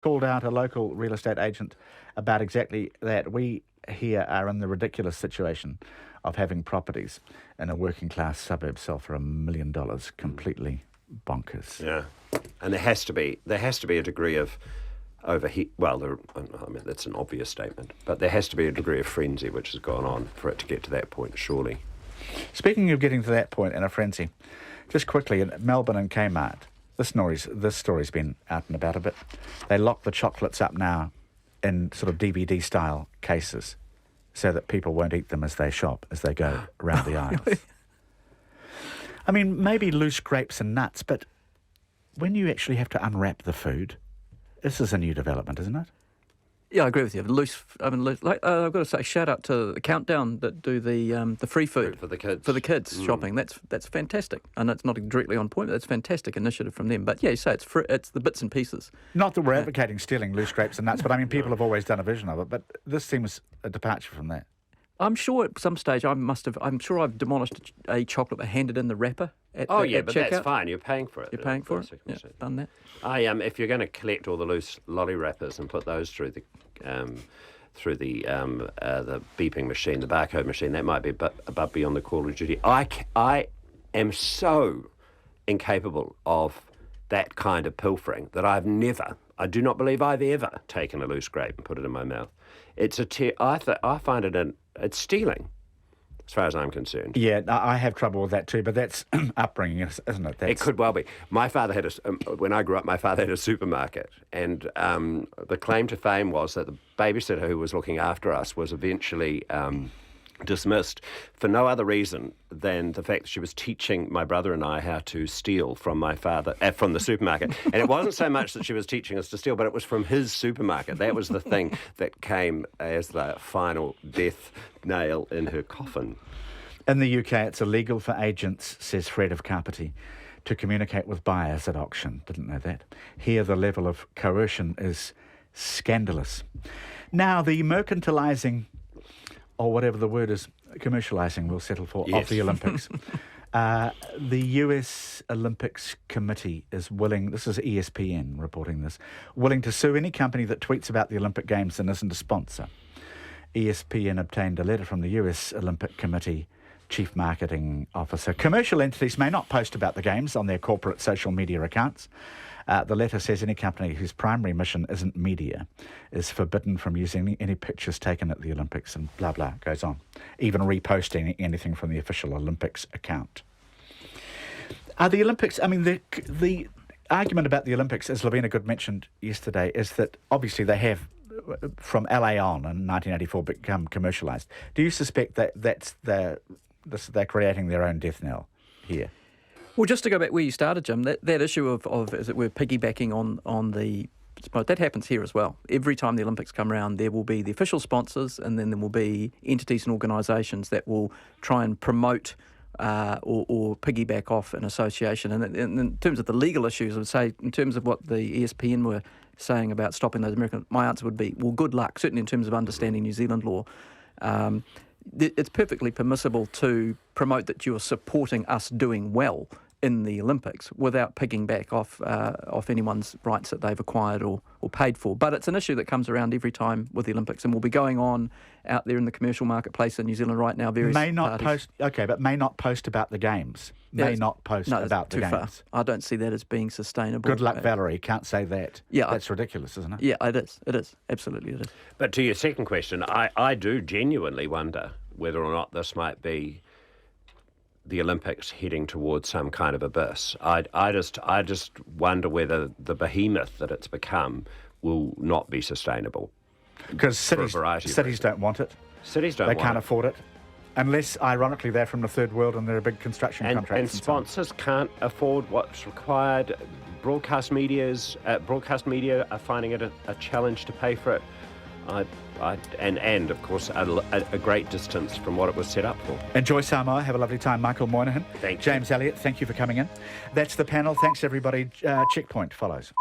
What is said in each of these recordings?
called out a local real estate agent about exactly that. We here are in the ridiculous situation of having properties in a working class suburb sell for $1 million. Completely bonkers. Yeah, and there has to be a degree of overheat. Well, I mean that's an obvious statement, but there has to be a degree of frenzy which has gone on for it to get to that point. Surely. Speaking of getting to that point in a frenzy, just quickly in Melbourne and Kmart, this story's been out and about a bit. They lock the chocolates up now in sort of DVD style cases, so that people won't eat them as they shop, as they go around the aisles. Really? I mean, maybe loose grapes and nuts, but when you actually have to unwrap the food, this is a new development, isn't it? Yeah, I agree with you. I've got to say, shout out to the Countdown that do the free food for the kids. Shopping. That's fantastic. And it's not directly on point, but it's a fantastic initiative from them. But yeah, you say it's the bits and pieces. Not that we're advocating stealing loose grapes and nuts, but I mean, people have always done a vision of it. But this seems a departure from that. I'm sure at some stage I'm sure I've demolished a chocolate but handed in the wrapper at but checkout. that's fine. You're paying for it. You're paying for it? Yeah, done that. If you're going to collect all the loose lolly wrappers and put those through the beeping machine, the barcode machine, that might be above beyond the call of duty. I am so incapable of that kind of pilfering that I do not believe I've ever taken a loose grape and put it in my mouth. It's I find it's stealing, as far as I'm concerned. Yeah, I have trouble with that too, but that's upbringing, isn't it? It could well be. My father had when I grew up, my father had a supermarket, and the claim to fame was that the babysitter who was looking after us was eventually dismissed for no other reason than the fact that she was teaching my brother and I how to steal from my father, from the supermarket. And it wasn't so much that she was teaching us to steal, but it was from his supermarket. That was the thing that came as the final death nail in her coffin. In the UK, it's illegal for agents, says Fred of Carpety, to communicate with buyers at auction. Didn't know that. Here, the level of coercion is scandalous. Now, the mercantilising, or whatever the word is, commercialising, we'll settle for, yes, of the Olympics. The US Olympics Committee is willing, this is ESPN reporting this, willing to sue any company that tweets about the Olympic Games and isn't a sponsor. ESPN obtained a letter from the US Olympic Committee Chief Marketing Officer. Commercial entities may not post about the Games on their corporate social media accounts. The letter says any company whose primary mission isn't media is forbidden from using any pictures taken at the Olympics, and blah, blah, goes on. Even reposting anything from the official Olympics account. The Olympics, I mean, the argument about the Olympics, as Lavina Good mentioned yesterday, is that obviously they have, from LA on in 1984, become commercialised. Do you suspect that they're creating their own death knell here? Well, just to go back where you started, Jim, that issue of as it were, piggybacking on the... That happens here as well. Every time the Olympics come around, there will be the official sponsors, and then there will be entities and organisations that will try and promote or piggyback off an association. And in terms of the legal issues, I would say, in terms of what the ESPN were saying about stopping those American... My answer would be, well, good luck, certainly in terms of understanding New Zealand law. It's perfectly permissible to promote that you are supporting us doing well in the Olympics without picking back off anyone's rights that they've acquired or paid for. But it's an issue that comes around every time with the Olympics, and will be going on out there in the commercial marketplace in New Zealand right now. May not post about the Games. About the Games. Far. I don't see that as being sustainable. Good luck, Valerie. Can't say that. Yeah, that's ridiculous, isn't it? Yeah, it is. It is. Absolutely it is. But to your second question, I do genuinely wonder whether or not this might be the Olympics heading towards some kind of abyss. I just wonder whether the behemoth that it's become will not be sustainable. Because cities don't want it. Cities don't want it. They can't afford it. Unless, ironically, they're from the third world and they're a big construction contracts. And sponsors can't afford what's required. Broadcast media are finding it a challenge to pay for it. And of course, a great distance from what it was set up for. Enjoy Samoa. Have a lovely time. Michael Moynihan. Thank you. James Elliott, thank you for coming in. That's the panel. Thanks, everybody. Checkpoint follows.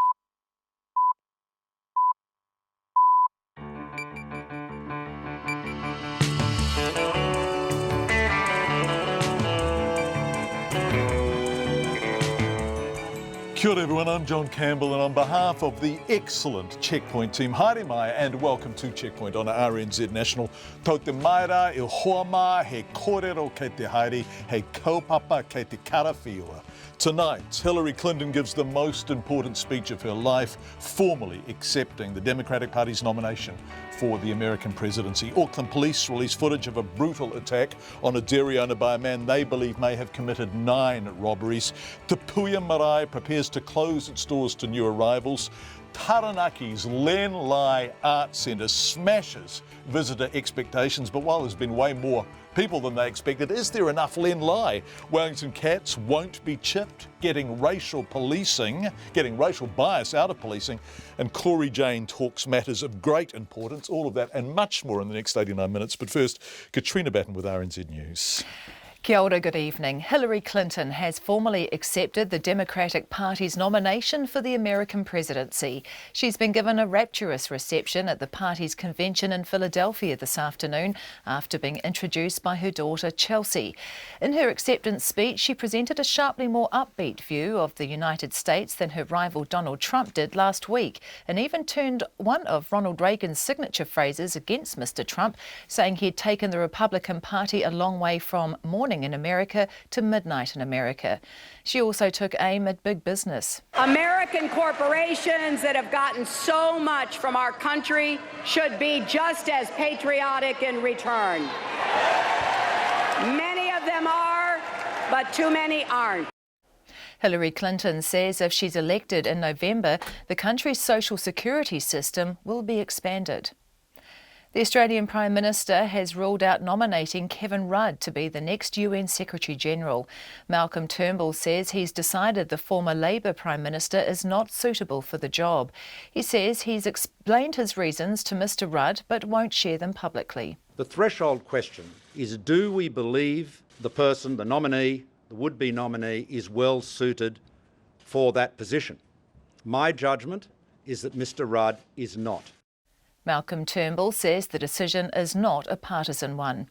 Kia ora everyone, I'm John Campbell, and on behalf of the excellent Checkpoint team, haere mai and welcome to Checkpoint on RNZ National. Tau te maera I hoa mā, he kōrero kei te haere, he kaupapa kei te karawhiua. Tonight, Hillary Clinton gives the most important speech of her life, formally accepting the Democratic Party's nomination for the American presidency. Auckland police release footage of a brutal attack on a dairy owner by a man they believe may have committed 9 robberies. Te Puya Marae prepares to close its doors to new arrivals. Taranaki's Len Lai Art Centre smashes visitor expectations, but while there's been way more people than they expected, is there enough Len Lai? Wellington Cats won't be chipped, getting racial bias out of policing, and Corey Jane talks matters of great importance. All of that and much more in the next 89 minutes. But first, Katrina Batten with RNZ News. Kia ora, good evening. Hillary Clinton has formally accepted the Democratic Party's nomination for the American presidency. She's been given a rapturous reception at the party's convention in Philadelphia this afternoon after being introduced by her daughter Chelsea. In her acceptance speech, she presented a sharply more upbeat view of the United States than her rival Donald Trump did last week, and even turned one of Ronald Reagan's signature phrases against Mr. Trump, saying he'd taken the Republican Party a long way from morning in America to midnight in America. She also took aim at big business. American corporations that have gotten so much from our country should be just as patriotic in return. Many of them are, but too many aren't. Hillary Clinton says if she's elected in November, the country's social security system will be expanded. The Australian Prime Minister has ruled out nominating Kevin Rudd to be the next UN Secretary-General. Malcolm Turnbull says he's decided the former Labour Prime Minister is not suitable for the job. He says he's explained his reasons to Mr Rudd but won't share them publicly. The threshold question is, do we believe the person, the nominee, the would-be nominee, is well suited for that position? My judgment is that Mr Rudd is not. Malcolm Turnbull says the decision is not a partisan one.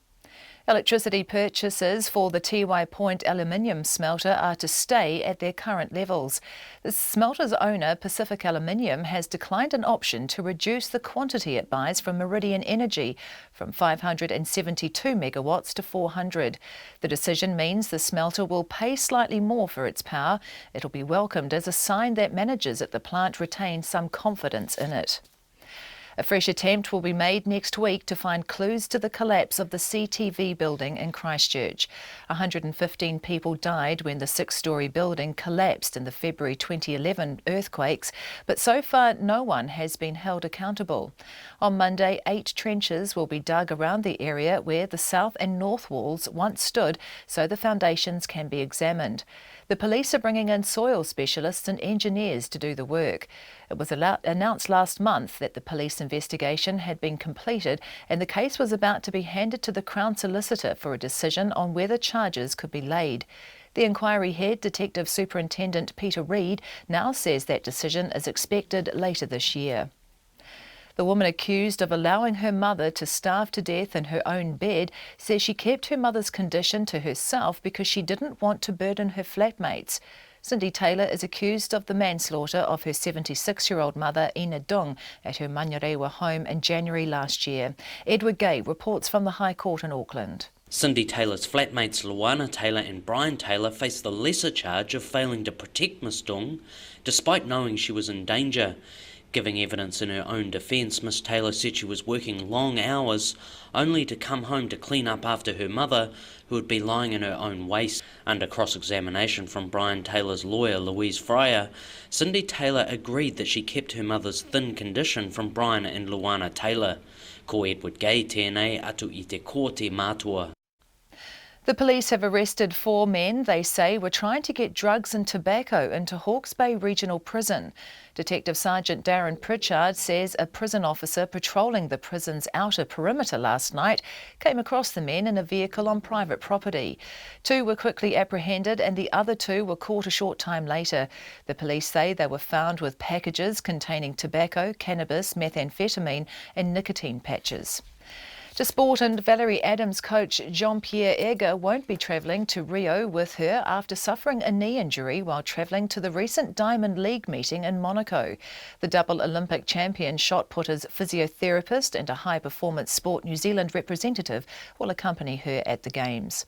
Electricity purchases for the Tiwai Point aluminium smelter are to stay at their current levels. The smelter's owner, Pacific Aluminium, has declined an option to reduce the quantity it buys from Meridian Energy from 572 megawatts to 400. The decision means the smelter will pay slightly more for its power. It'll be welcomed as a sign that managers at the plant retain some confidence in it. A fresh attempt will be made next week to find clues to the collapse of the CTV building in Christchurch. 115 people died when the 6-storey building collapsed in the February 2011 earthquakes, but so far no one has been held accountable. On Monday, 8 trenches will be dug around the area where the south and north walls once stood, so the foundations can be examined. The police are bringing in soil specialists and engineers to do the work. It was announced last month that the police investigation had been completed and the case was about to be handed to the Crown Solicitor for a decision on whether charges could be laid. The inquiry head, Detective Superintendent Peter Reid, now says that decision is expected later this year. The woman accused of allowing her mother to starve to death in her own bed says she kept her mother's condition to herself because she didn't want to burden her flatmates. Cindy Taylor is accused of the manslaughter of her 76-year-old mother, Ina Dung, at her Manurewa home in January last year. Edward Gay reports from the High Court in Auckland. Cindy Taylor's flatmates Luana Taylor and Brian Taylor face the lesser charge of failing to protect Miss Dung, despite knowing she was in danger. Giving evidence in her own defence, Miss Taylor said she was working long hours only to come home to clean up after her mother, who would be lying in her own waste. Under cross-examination from Brian Taylor's lawyer, Louise Fryer, Cindy Taylor agreed that she kept her mother's thin condition from Brian and Luana Taylor. Ko Edward Gay tēnei atu I te ko te mātua. The police have arrested 4 men they say were trying to get drugs and tobacco into Hawke's Bay Regional Prison. Detective Sergeant Darren Pritchard says a prison officer patrolling the prison's outer perimeter last night came across the men in a vehicle on private property. 2 were quickly apprehended and the other 2 were caught a short time later. The police say they were found with packages containing tobacco, cannabis, methamphetamine and nicotine patches. To sport, and Valerie Adams coach Jean-Pierre Egger won't be travelling to Rio with her after suffering a knee injury while travelling to the recent Diamond League meeting in Monaco. The double Olympic champion shot putter's physiotherapist and a high-performance sport New Zealand representative will accompany her at the Games.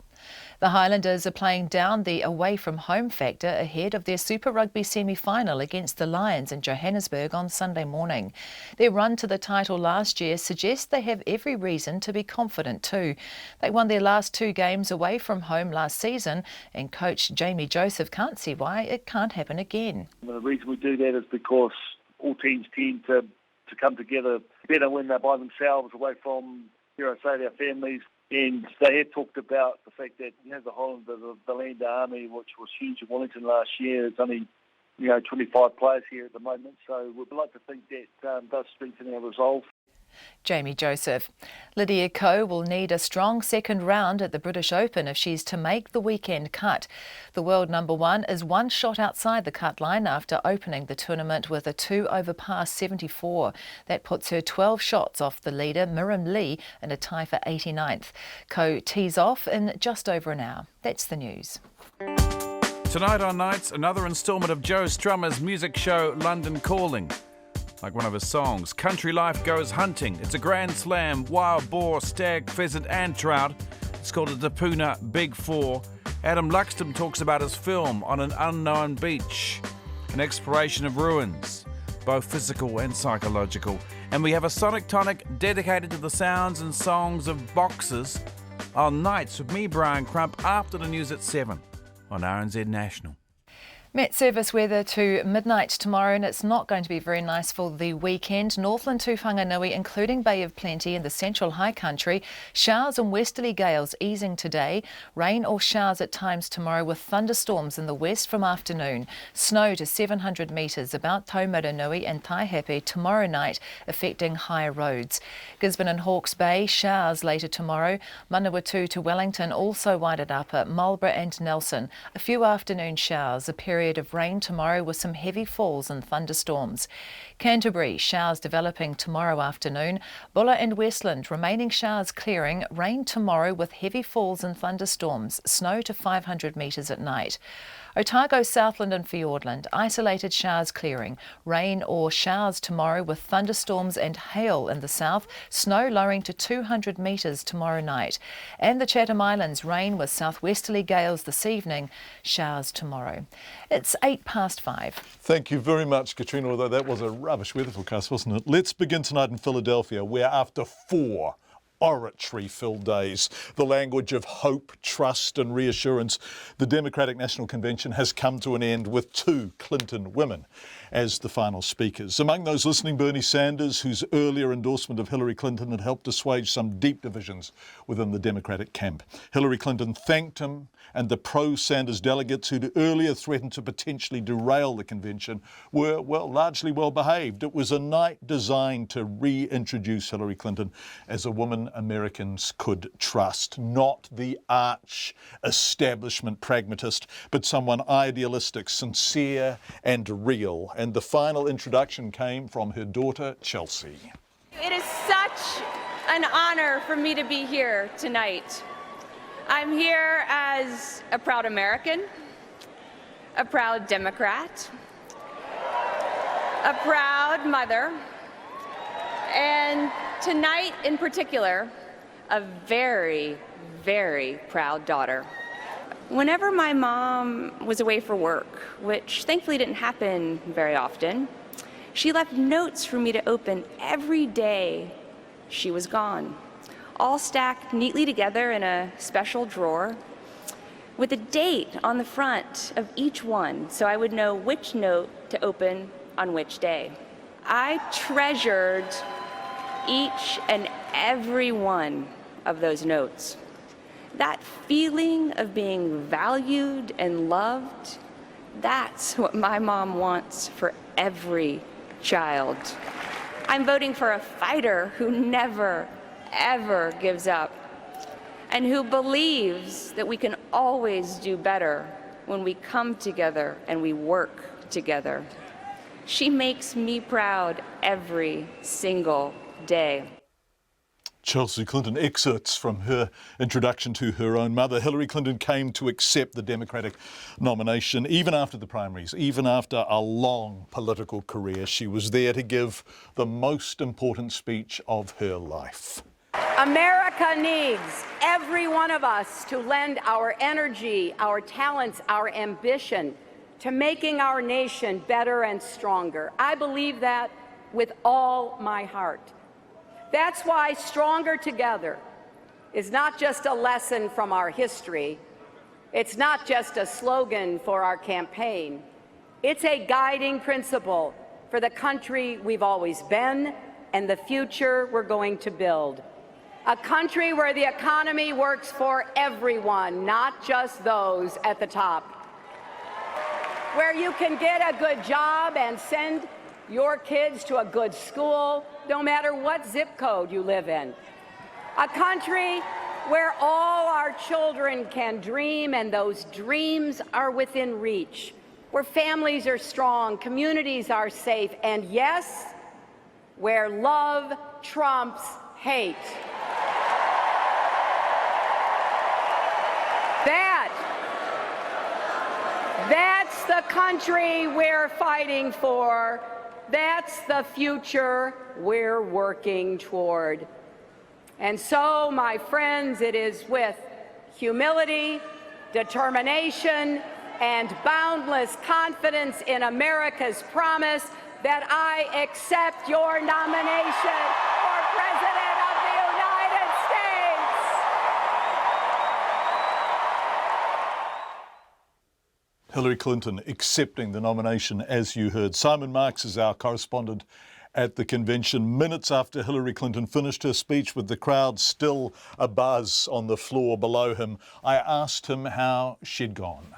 The Highlanders are playing down the away-from-home factor ahead of their Super Rugby semi-final against the Lions in Johannesburg on Sunday morning. Their run to the title last year suggests they have every reason to be confident too. They won their last 2 games away from home last season, and coach Jamie Joseph can't see why it can't happen again. The reason we do that is because all teams tend to come together better when they're by themselves, away from, say, their families. And they have talked about the fact that, the Highlanders, the Land Army, which was huge in Wellington last year, it's only, 25 players here at the moment. So we'd like to think that does strengthen our resolve. Jamie Joseph. Lydia Ko will need a strong second round at the British Open if she's to make the weekend cut. The world number 1 is 1 shot outside the cut line after opening the tournament with a 2 over par 74. That puts her 12 shots off the leader, Miriam Lee, in a tie for 89th. Ko tees off in just over an hour. That's the news. Tonight on Nights, another instalment of Joe Strummer's music show London Calling. Like one of his songs, Country Life Goes Hunting. It's a grand slam, wild boar, stag, pheasant and trout. It's called the Tapuna Big Four. Adam Luxton talks about his film On an Unknown Beach, an exploration of ruins, both physical and psychological. And we have a Sonic Tonic dedicated to the sounds and songs of boxers on Nights with me, Brian Crump, after the news at 7 on RNZ National. Met service weather to midnight tomorrow, and it's not going to be very nice for the weekend. Northland to Whanganui, including Bay of Plenty in the central high country. Showers and westerly gales easing today. Rain or showers at times tomorrow with thunderstorms in the west from afternoon. Snow to 700 metres about Taumarunui and Taihape tomorrow night, affecting higher roads. Gisborne and Hawke's Bay, showers later tomorrow. Manawatu to Wellington also wided up at Marlborough and Nelson. A few afternoon showers, a period of rain tomorrow with some heavy falls and thunderstorms. Canterbury, showers developing tomorrow afternoon. Bulla and Westland, remaining showers clearing. Rain tomorrow with heavy falls and thunderstorms. Snow to 500 metres at night. Otago, Southland and Fiordland, isolated showers clearing. Rain or showers tomorrow with thunderstorms and hail in the south. Snow lowering to 200 metres tomorrow night. And the Chatham Islands, rain with southwesterly gales this evening. Showers tomorrow. It's 5:08. Thank you very much, Katrina, although that was a rubbish weather forecast, wasn't it? Let's begin tonight in Philadelphia, where after 4 oratory-filled days, the language of hope, trust and reassurance, the Democratic National Convention has come to an end with 2 Clinton women as the final speakers. Among those listening, Bernie Sanders, whose earlier endorsement of Hillary Clinton had helped assuage some deep divisions within the Democratic camp. Hillary Clinton thanked him, and the pro-Sanders delegates who'd earlier threatened to potentially derail the convention were, largely well behaved. It was a night designed to reintroduce Hillary Clinton as a woman Americans could trust, not the arch establishment pragmatist, but someone idealistic, sincere and real. And the final introduction came from her daughter, Chelsea. It is such an honor for me to be here tonight. I'm here as a proud American, a proud Democrat, a proud mother, and tonight in particular, a very, very proud daughter. Whenever my mom was away for work, which thankfully didn't happen very often, she left notes for me to open every day she was gone, all stacked neatly together in a special drawer with a date on the front of each one so I would know which note to open on which day. I treasured each and every one of those notes. That feeling of being valued and loved, that's what my mom wants for every child. I'm voting for a fighter who never, ever gives up, and who believes that we can always do better when we come together and we work together. She makes me proud every single day. Chelsea Clinton, excerpts from her introduction to her own mother. Hillary Clinton came to accept the Democratic nomination even after the primaries, even after a long political career. She was there to give the most important speech of her life. America needs every one of us to lend our energy, our talents, our ambition to making our nation better and stronger. I believe that with all my heart. That's why Stronger Together is not just a lesson from our history. It's not just a slogan for our campaign. It's a guiding principle for the country we've always been and the future we're going to build. A country where the economy works for everyone, not just those at the top. Where you can get a good job and send your kids to a good school, no matter what zip code you live in. A country where all our children can dream and those dreams are within reach. Where families are strong, communities are safe, and yes, where love trumps hate. That's the country we're fighting for. That's the future we're working toward. And so, my friends, it is with humility, determination, and boundless confidence in America's promise that I accept your nomination for President of the United States. Hillary Clinton accepting the nomination, as you heard. Simon Marks is our correspondent at the convention. Minutes after Hillary Clinton finished her speech, with the crowd still abuzz on the floor below him, I asked him how she'd gone.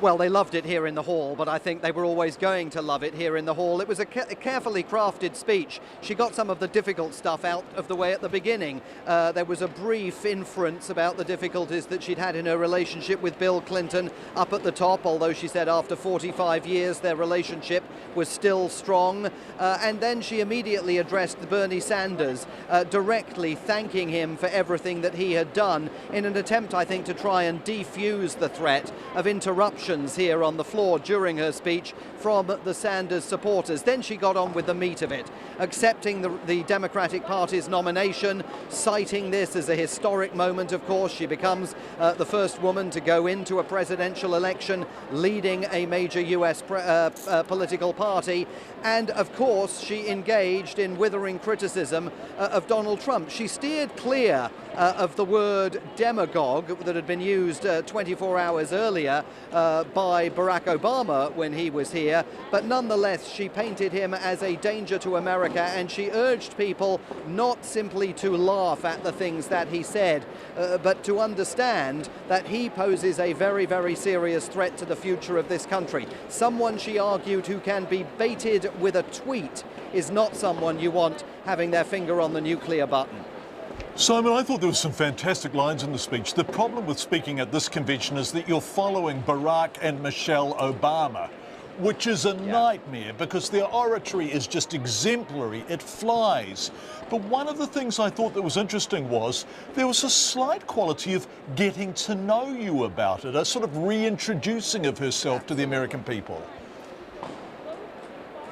Well, they loved it here in the hall, but I think they were always going to love it here in the hall. It was a carefully crafted speech. She got some of the difficult stuff out of the way at the beginning. There was a brief inference about the difficulties that she'd had in her relationship with Bill Clinton up at the top, although she said after 45 years their relationship was still strong. And then she immediately addressed Bernie Sanders, directly thanking him for everything that he had done in an attempt, I think, to try and defuse the threat of interruption here on the floor during her speech from the Sanders supporters. Then she got on with the meat of it, accepting the Democratic Party's nomination, citing this as a historic moment. Of course, she becomes the first woman to go into a presidential election leading a major US political party. And of course, she engaged in withering criticism of Donald Trump. She steered clear of the word demagogue that had been used 24 hours earlier by Barack Obama when he was here, but nonetheless she painted him as a danger to America, and she urged people not simply to laugh at the things that he said, but to understand that he poses a very, very serious threat to the future of this country. Someone, she argued, who can be baited with a tweet is not someone you want having their finger on the nuclear button. Simon, I thought there were some fantastic lines in the speech. The problem with speaking at this convention is that you're following Barack and Michelle Obama, which is a nightmare because their oratory is just exemplary. It flies. But one of the things I thought that was interesting was there was a slight quality of getting to know you about it, a sort of reintroducing of herself to the American people.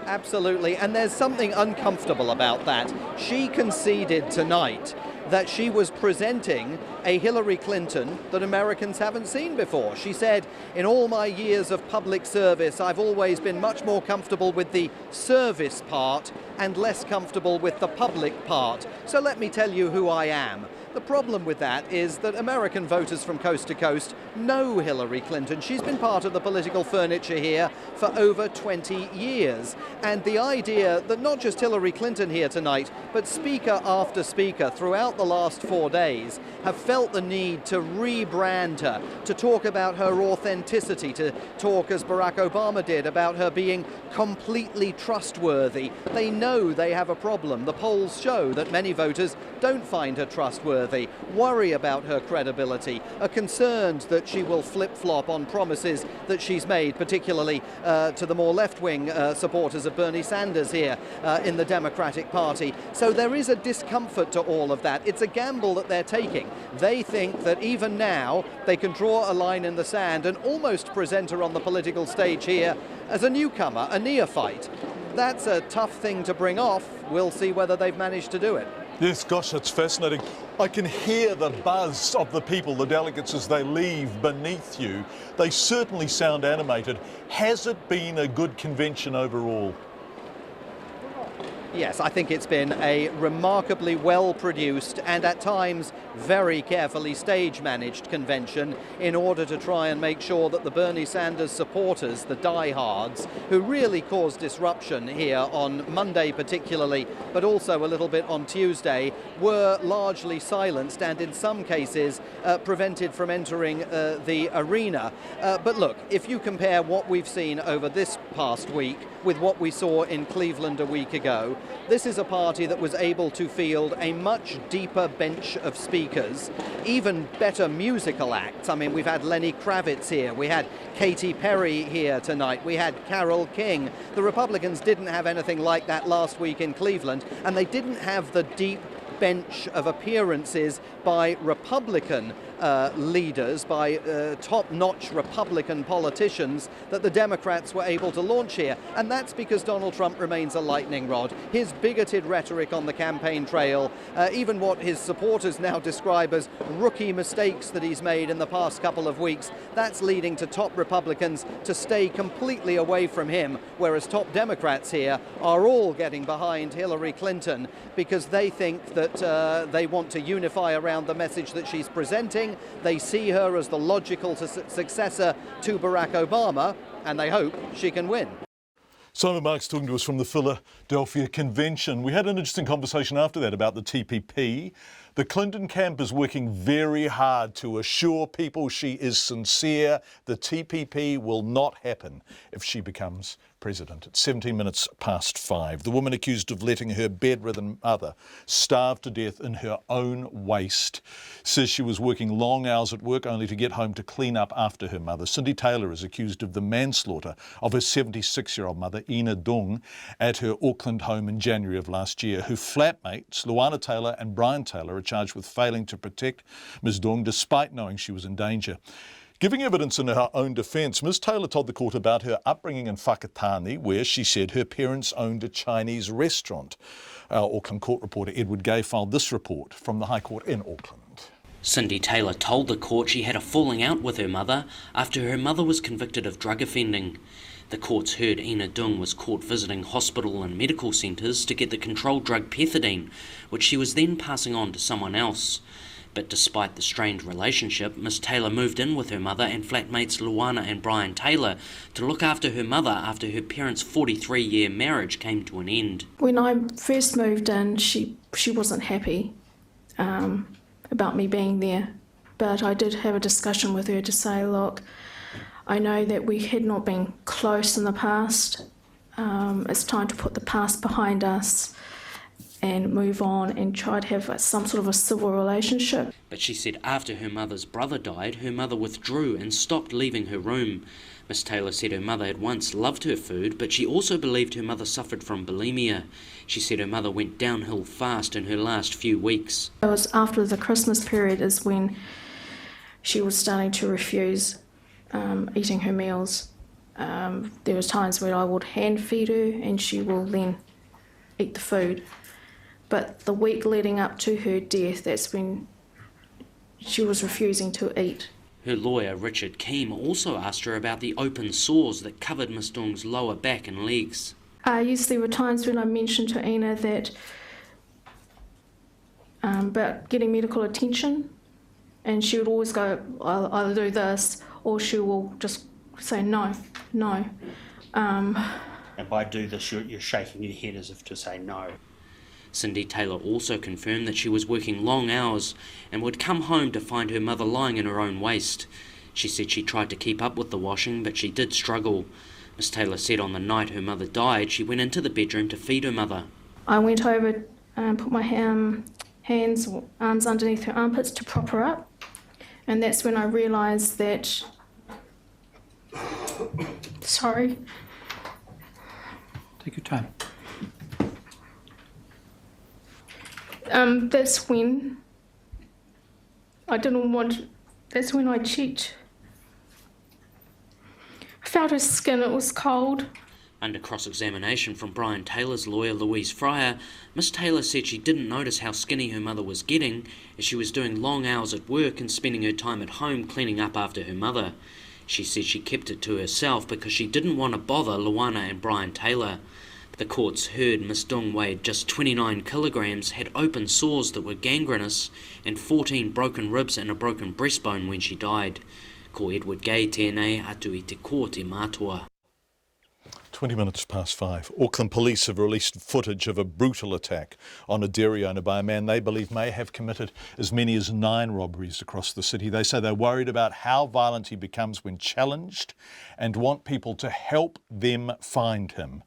Absolutely, and there's something uncomfortable about that. She conceded tonight that she was presenting a Hillary Clinton that Americans haven't seen before. She said, in all my years of public service, I've always been much more comfortable with the service part and less comfortable with the public part. So let me tell you who I am. The problem with that is that American voters from coast to coast know Hillary Clinton. She's been part of the political furniture here for over 20 years. And the idea that not just Hillary Clinton here tonight, but speaker after speaker throughout the last 4 days have felt the need to rebrand her, to talk about her authenticity, to talk, as Barack Obama did, about her being completely trustworthy. They know they have a problem. The polls show that many voters don't find her trustworthy. trustworthy, worry about her credibility, are concerned that she will flip-flop on promises that she's made, particularly to the more left-wing supporters of Bernie Sanders here in the Democratic Party. So there is a discomfort to all of that. It's a gamble that they're taking. They think that even now they can draw a line in the sand and almost present her on the political stage here as a newcomer, a neophyte. That's a tough thing to bring off. We'll see whether they've managed to do it. Yes, gosh, it's fascinating. I can hear the buzz of the people, the delegates, as they leave beneath you. They certainly sound animated. Has it been a good convention overall? Yes, I think it's been a remarkably well-produced and at times very carefully stage-managed convention in order to try and make sure that the Bernie Sanders supporters, the diehards, who really caused disruption here on Monday particularly, but also a little bit on Tuesday, were largely silenced and in some cases prevented from entering the arena. But look, if you compare what we've seen over this past week with what we saw in Cleveland a week ago, this is a party that was able to field a much deeper bench of speakers, even better musical acts. I mean, we've had Lenny Kravitz here, we had Katy Perry here tonight, we had Carole King. The Republicans didn't have anything like that last week in Cleveland, and they didn't have the deep bench of appearances by Republican leaders, by top-notch Republican politicians that the Democrats were able to launch here. And that's because Donald Trump remains a lightning rod. His bigoted rhetoric on the campaign trail, even what his supporters now describe as rookie mistakes that he's made in the past couple of weeks, that's leading to top Republicans to stay completely away from him, whereas top Democrats here are all getting behind Hillary Clinton because they think that they want to unify around the message that she's presenting. They see her as the logical successor to Barack Obama, and they hope she can win. Simon Marks talking to us from the Philadelphia Convention. We had an interesting conversation after that about the TPP. The Clinton camp is working very hard to assure people she is sincere. The TPP will not happen if she becomes president. It's 17 minutes past 5. The woman accused of letting her bedridden mother starve to death in her own waste says she was working long hours at work only to get home to clean up after her mother. Cindy Taylor is accused of the manslaughter of her 76-year-old mother, Ina Dung, at her Auckland home in January of last year. Her flatmates, Luana Taylor and Brian Taylor, are charged with failing to protect Ms Dung despite knowing she was in danger. Giving evidence in her own defence, Ms Taylor told the court about her upbringing in Whakatane, where she said her parents owned a Chinese restaurant. Our Auckland court reporter Edward Gay filed this report from the High Court in Auckland. Cindy Taylor told the court she had a falling out with her mother after her mother was convicted of drug offending. The courts heard Ina Dung was caught visiting hospital and medical centres to get the controlled drug pethidine, which she was then passing on to someone else. But despite the strained relationship, Miss Taylor moved in with her mother and flatmates Luana and Brian Taylor to look after her mother after her parents' 43-year marriage came to an end. When I first moved in, she wasn't happy about me being there, but I did have a discussion with her to say, look, I know that we had not been close in the past. It's time to put the past behind us and move on and try to have some sort of a civil relationship. But she said after her mother's brother died, her mother withdrew and stopped leaving her room. Miss Taylor said her mother had once loved her food, but she also believed her mother suffered from bulimia. She said her mother went downhill fast in her last few weeks. It was after the Christmas period is when she was starting to refuse eating her meals. There was times where I would hand feed her and she will then eat the food. But the week leading up to her death, that's when she was refusing to eat. Her lawyer, Richard Keem, also asked her about the open sores that covered Miss Dung's lower back and legs. Yes, there were times when I mentioned to Ina that about getting medical attention, and she would always go, I'll either do this, or she will just say no. And by do this, you're shaking your head as if to say no. Cindy Taylor also confirmed that she was working long hours and would come home to find her mother lying in her own waste. She said she tried to keep up with the washing, but she did struggle. Miss Taylor said on the night her mother died, she went into the bedroom to feed her mother. I went over and put my hand hands or arms underneath her armpits to prop her up. And that's when I realised that, sorry. Take your time. That's when that's when I checked. I felt her skin, it was cold. Under cross-examination from Brian Taylor's lawyer, Louise Fryer, Miss Taylor said she didn't notice how skinny her mother was getting as she was doing long hours at work and spending her time at home cleaning up after her mother. She said she kept it to herself because she didn't want to bother Luana and Brian Taylor. The courts heard Miss Dung weighed just 29 kilograms, had open sores that were gangrenous, and 14 broken ribs and a broken breastbone when she died. Ko Edward Gay tēnei atu I te ko te mātua. 20 minutes past 5. Auckland police have released footage of a brutal attack on a dairy owner by a man they believe may have committed as many as 9 robberies across the city. They say they're worried about how violent he becomes when challenged and want people to help them find him.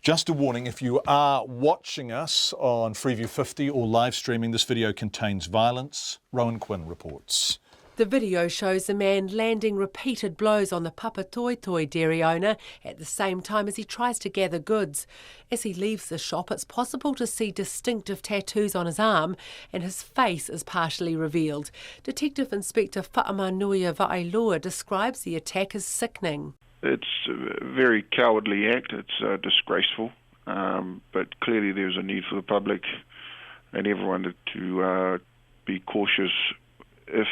Just a warning, if you are watching us on Freeview 50 or live streaming, this video contains violence. Rowan Quinn reports. The video shows the man landing repeated blows on the Papatoetoe dairy owner at the same time as he tries to gather goods. As he leaves the shop, it's possible to see distinctive tattoos on his arm and his face is partially revealed. Detective Inspector Whaamanuia Va'ailua describes the attack as sickening. It's a very cowardly act. It's disgraceful, but clearly there's a need for the public and everyone to be cautious if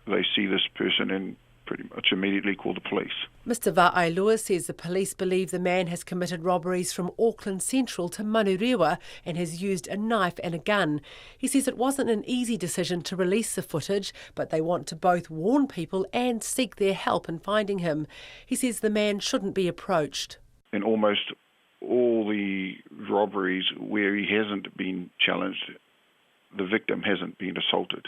they see this person and pretty much immediately call the police. Mr Va'ailua says the police believe the man has committed robberies from Auckland Central to Manurewa and has used a knife and a gun. He says it wasn't an easy decision to release the footage, but they want to both warn people and seek their help in finding him. He says the man shouldn't be approached. In almost all the robberies where he hasn't been challenged, the victim hasn't been assaulted.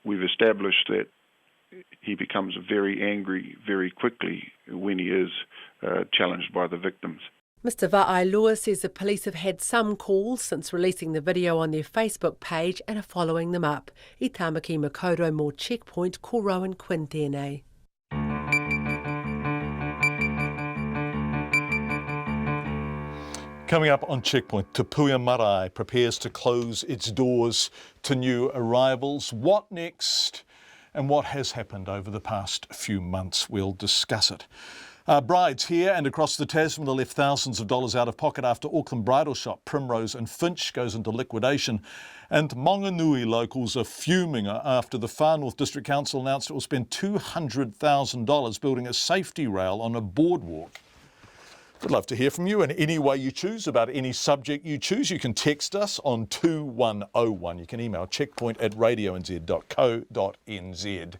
We've established that he becomes very angry very quickly when he is challenged by the victims. Mr Va'ailua says the police have had some calls since releasing the video on their Facebook page and are following them up. I Tāmaki Makaurau mō Checkpoint, ko Rowan Quinn tēnei. Coming up on Checkpoint, Te Puia Marae prepares to close its doors to new arrivals. What next and what has happened over the past few months? We'll discuss it. Brides here and across the Tasman have left thousands of dollars out of pocket after Auckland bridal shop Primrose and Finch goes into liquidation. And Maunganui locals are fuming after the Far North District Council announced it will spend $200,000 building a safety rail on a boardwalk. We'd love to hear from you in any way you choose about any subject you choose. You can text us on 2101. You can email checkpoint@radionz.co.nz.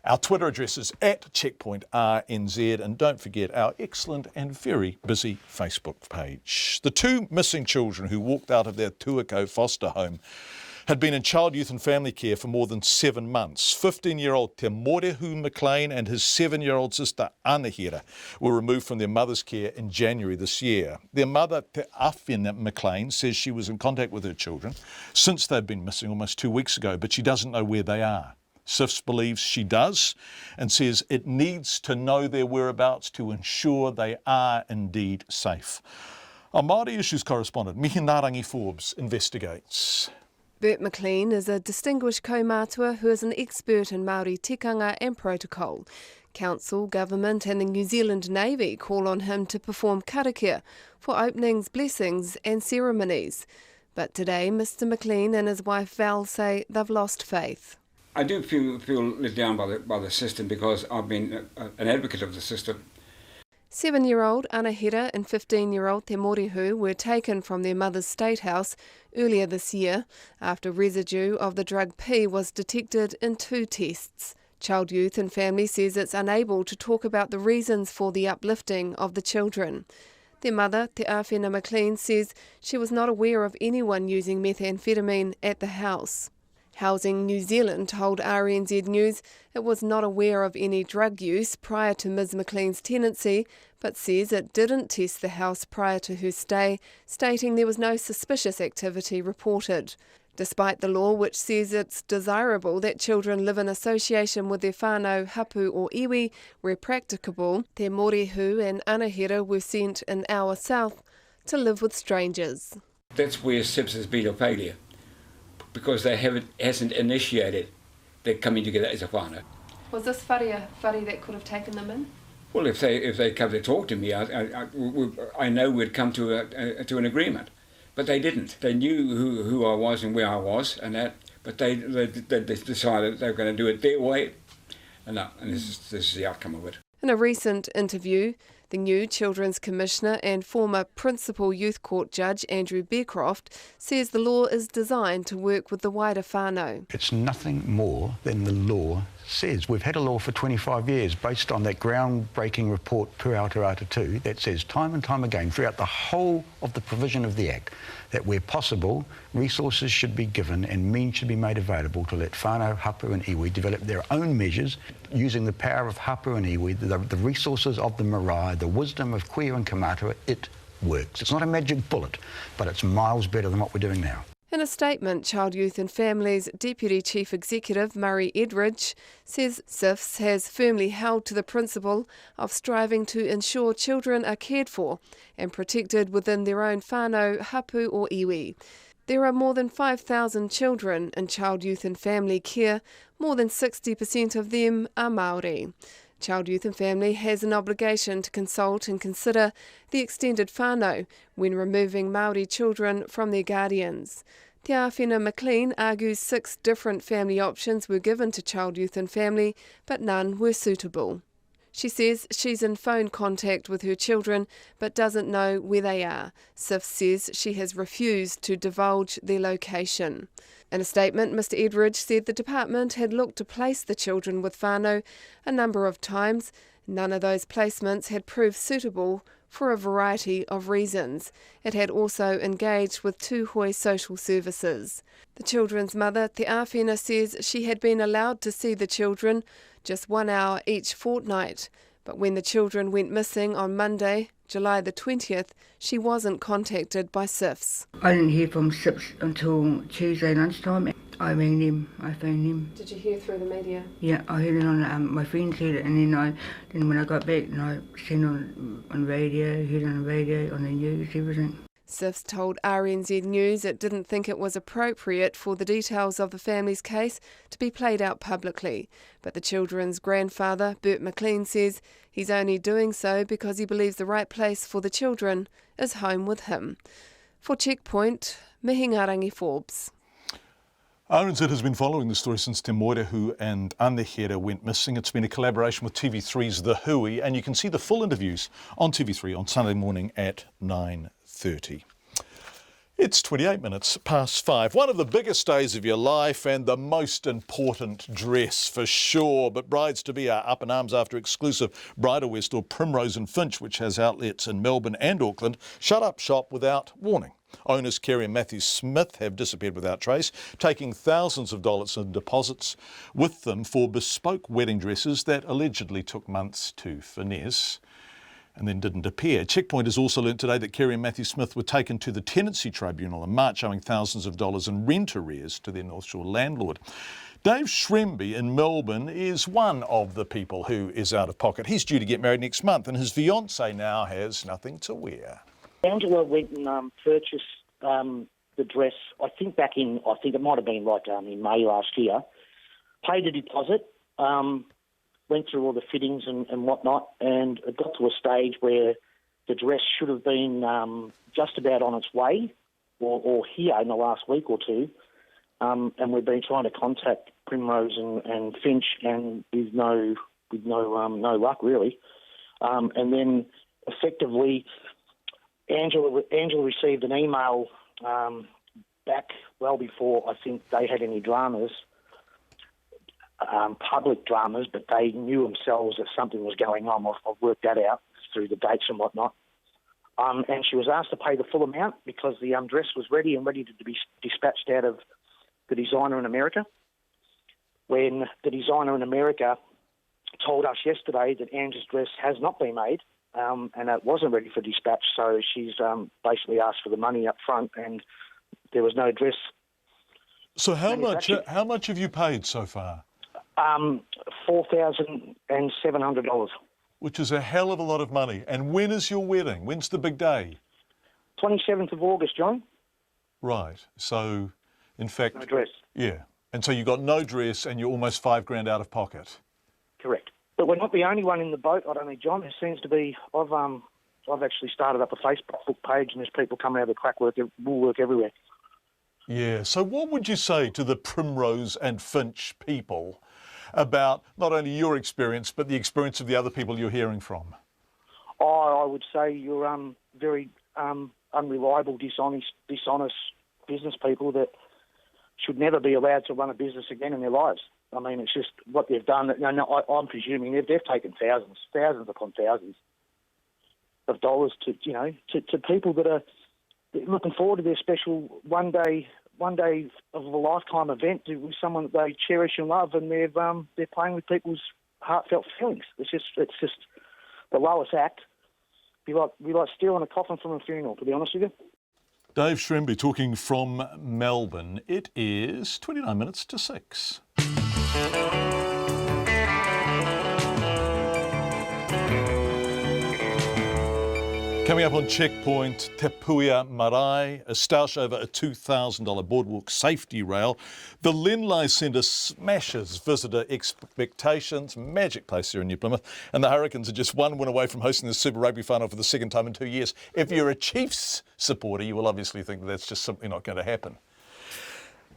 Our Twitter address is @checkpointrnz, and don't forget our excellent and very busy Facebook page. The 2 missing children who walked out of their Tuako foster home had been in child, youth and family care for more than 7 months. 15-year-old Te Morehu McLean and his 7-year-old sister Anahira were removed from their mother's care in January this year. Their mother, Te Awhina McLean, says she was in contact with her children since they'd been missing almost 2 weeks ago, but she doesn't know where they are. SIFS believes she does and says it needs to know their whereabouts to ensure they are indeed safe. Our Māori Issues correspondent, Mihinarangi Forbes, investigates. Bert McLean is a distinguished kaumātua who is an expert in Māori tikanga and protocol. Council, government and the New Zealand Navy call on him to perform karakia for openings, blessings and ceremonies. But today, Mr McLean and his wife Val say they've lost faith. I do feel let down by the system because I've been an advocate of the system. 7-year-old Anahira and 15-year-old Te Morehu were taken from their mother's state house earlier this year after residue of the drug P was detected in 2 tests. Child, Youth and Family says it's unable to talk about the reasons for the uplifting of the children. Their mother, Te Awhina McLean, says she was not aware of anyone using methamphetamine at the house. Housing New Zealand told RNZ News it was not aware of any drug use prior to Ms McLean's tenancy, but says it didn't test the house prior to her stay, stating there was no suspicious activity reported. Despite the law which says it's desirable that children live in association with their whānau, hapu or iwi where practicable, Te Morihu and Anahira were sent an hour south to live with strangers. That's where SIPS has been a failure, because they hasn't initiated their coming together as a whānau. Was this whare that could have taken them in? Well, if they come to talk to me, I know we'd come to an agreement. But they didn't. They knew who I was and where I was, and that. But they decided they were going to do it their way, and this is the outcome of it. In a recent interview, the new Children's Commissioner and former Principal Youth Court Judge Andrew Beecroft says the law is designed to work with the wider whānau. It's nothing more than the law says. We've had a law for 25 years based on that groundbreaking report, Pu Aotearoa 2, that says time and time again throughout the whole of the provision of the Act that where possible, resources should be given and means should be made available to let whānau, hapu and iwi develop their own measures using the power of hapu and iwi, the resources of the marae, the wisdom of kuia and kamatua. It works. It's not a magic bullet, but it's miles better than what we're doing now. In a statement, Child, Youth and Families Deputy Chief Executive Murray Edridge says SIFS has firmly held to the principle of striving to ensure children are cared for and protected within their own whānau, hapu or iwi. There are more than 5,000 children in Child, Youth and Family care. More than 60% of them are Māori. Child, Youth and Family has an obligation to consult and consider the extended whānau when removing Māori children from their guardians. Te Āwhina McLean argues 6 different family options were given to Child, Youth and Family, but none were suitable. She says she's in phone contact with her children but doesn't know where they are. SIF says she has refused to divulge their location. In a statement, Mr Edridge said the department had looked to place the children with whānau a number of times. None of those placements had proved suitable for a variety of reasons. It had also engaged with Tūhoe Social Services. The children's mother, Te Āwhina, says she had been allowed to see the children just 1 hour each fortnight. But when the children went missing on Monday, July the 20th, she wasn't contacted by SIFS. I didn't hear from SIFS until Tuesday lunchtime. I rang him, I phoned him. Did you hear through the media? Yeah, I heard it on, my friends heard it, and then when I got back, and I seen on radio, heard it on the radio, on the news, everything. SIFS told RNZ News it didn't think it was appropriate for the details of the family's case to be played out publicly. But the children's grandfather, Bert McLean, says he's only doing so because he believes the right place for the children is home with him. For Checkpoint, Mihingarangi Forbes. RNZ has been following the story since Te Morihu and Anahira went missing. It's been a collaboration with TV3's The Hui, and you can see the full interviews on TV3 on Sunday morning at 9:30. It's 28 minutes past 5. One of the biggest days of your life and the most important dress for sure. But brides-to-be are up in arms after exclusive bridal wear store Primrose and Finch, which has outlets in Melbourne and Auckland, shut up shop without warning. Owners Kerry and Matthew Smith have disappeared without trace, taking thousands of dollars in deposits with them for bespoke wedding dresses that allegedly took months to finesse and then didn't appear. Checkpoint has also learnt today that Kerry and Matthew Smith were taken to the Tenancy Tribunal in March, owing thousands of dollars in rent arrears to their North Shore landlord. Dave Shremby in Melbourne is one of the people who is out of pocket. He's due to get married next month and his fiancée now has nothing to wear. Angela went and purchased the dress, I think it might have been in May last year, paid a deposit, went through all the fittings and whatnot, and it got to a stage where the dress should have been just about on its way or here in the last week or two, and we've been trying to contact Primrose and Finch and with no luck really. And then effectively Angela received an email back well before I think they had any dramas, public dramas, but they knew themselves that something was going on. I've worked that out through the dates and whatnot. And she was asked to pay the full amount because the dress was ready to be dispatched out of the designer in America. When the designer in America told us yesterday that Angela's dress has not been made, and it wasn't ready for dispatch, so she's basically asked for the money up front, and there was no dress So how much have you paid so far? $4,700. Which is a hell of a lot of money. And when is your wedding? When's the big day? 27th of August, John. Right. So, in fact... No dress. Yeah. And so you got no dress and you're almost $5,000 out of pocket. Correct. But we're not the only one in the boat, I don't think, John. There seems to be... I've actually started up a Facebook page and there's people coming out of the woolwork everywhere. Yeah. So what would you say to the Primrose and Finch people about not only your experience, but the experience of the other people you're hearing from? I would say you're very unreliable, dishonest business people that should never be allowed to run a business again in their lives. I mean, it's just what they've done. I'm presuming they've taken thousands upon thousands of dollars to people that are looking forward to their special one day of a lifetime event with someone that they cherish and love, and they're playing with people's heartfelt feelings. It's just the lowest act. Be like stealing a coffin from a funeral, to be honest with you. Dave Shremby talking from Melbourne. It is 29 minutes to 6. Coming up on Checkpoint, Te Puia Marae, a stoush over a $2,000 boardwalk safety rail. The Linlai Centre smashes visitor expectations. Magic place here in New Plymouth. And the Hurricanes are just one win away from hosting the Super Rugby final for the second time in 2 years. If you're a Chiefs supporter, you will obviously think that's just simply not going to happen.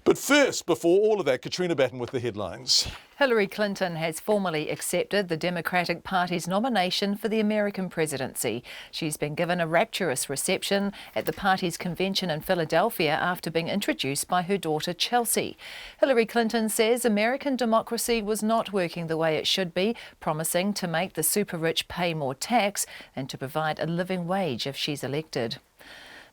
But first, before all of that, Katrina Batten with the headlines. Hillary Clinton has formally accepted the Democratic Party's nomination for the American presidency. She's been given a rapturous reception at the party's convention in Philadelphia after being introduced by her daughter Chelsea. Hillary Clinton says American democracy was not working the way it should be, promising to make the super rich pay more tax and to provide a living wage if she's elected.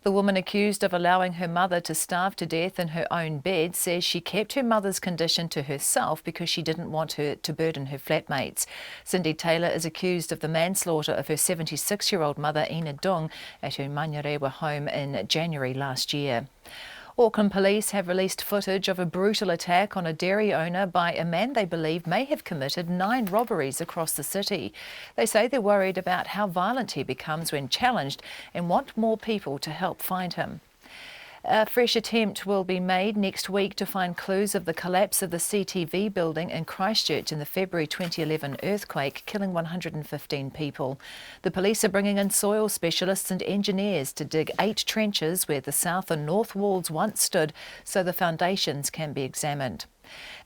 The woman accused of allowing her mother to starve to death in her own bed says she kept her mother's condition to herself because she didn't want her to burden her flatmates. Cindy Taylor is accused of the manslaughter of her 76-year-old mother, Ina Dung, at her Manurewa home in January last year. Auckland police have released footage of a brutal attack on a dairy owner by a man they believe may have committed 9 robberies across the city. They say they're worried about how violent he becomes when challenged and want more people to help find him. A fresh attempt will be made next week to find clues of the collapse of the CTV building in Christchurch in the February 2011 earthquake, killing 115 people. The police are bringing in soil specialists and engineers to dig 8 trenches where the south and north walls once stood so the foundations can be examined.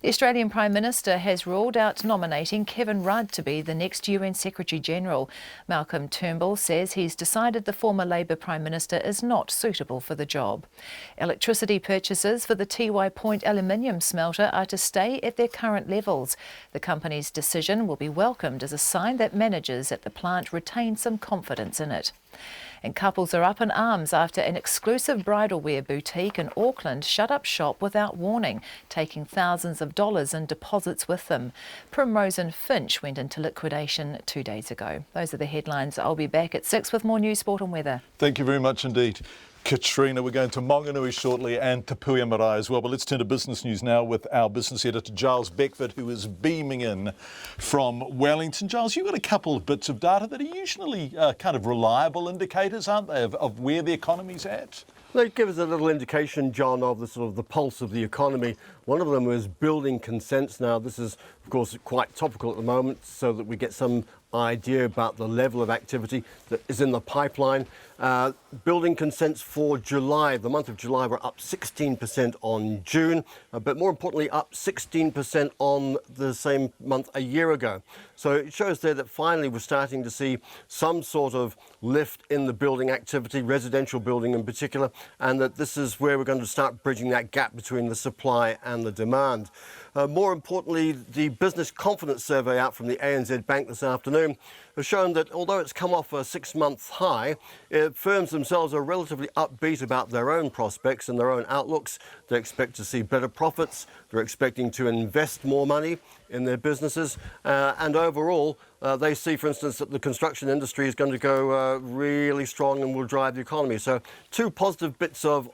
The Australian Prime Minister has ruled out nominating Kevin Rudd to be the next UN Secretary-General. Malcolm Turnbull says he's decided the former Labour Prime Minister is not suitable for the job. Electricity purchases for the Tiwai Point aluminium smelter are to stay at their current levels. The company's decision will be welcomed as a sign that managers at the plant retain some confidence in it. And couples are up in arms after an exclusive bridal wear boutique in Auckland shut up shop without warning, taking thousands of dollars in deposits with them. Primrose and Finch went into liquidation 2 days ago. Those are the headlines. I'll be back at 6 with more news, sport and weather. Thank you very much indeed, Katrina. We're going to Maunganui shortly and Te Puia Marae as well. But let's turn to business news now with our business editor, Giles Beckford, who is beaming in from Wellington. Giles, you've got a couple of bits of data that are usually kind of reliable indicators, aren't they, of where the economy's at? They give us a little indication, John, of the pulse of the economy. One of them was building consents. Now, this is, of course, quite topical at the moment, so that we get some idea about the level of activity that is in the pipeline. Building consents for July, the month of July, were up 16% on June, but more importantly, up 16% on the same month a year ago. So it shows there that finally we're starting to see some sort of lift in the building activity, residential building in particular, and that this is where we're going to start bridging that gap between the supply and the demand. More importantly, the business confidence survey out from the RNZ Bank this afternoon has shown that although it's come off a 6-month high, firms themselves are relatively upbeat about their own prospects and their own outlooks. They expect to see better profits. They're expecting to invest more money in their businesses. And overall, they see, for instance, that the construction industry is going to go really strong and will drive the economy. So 2 positive bits of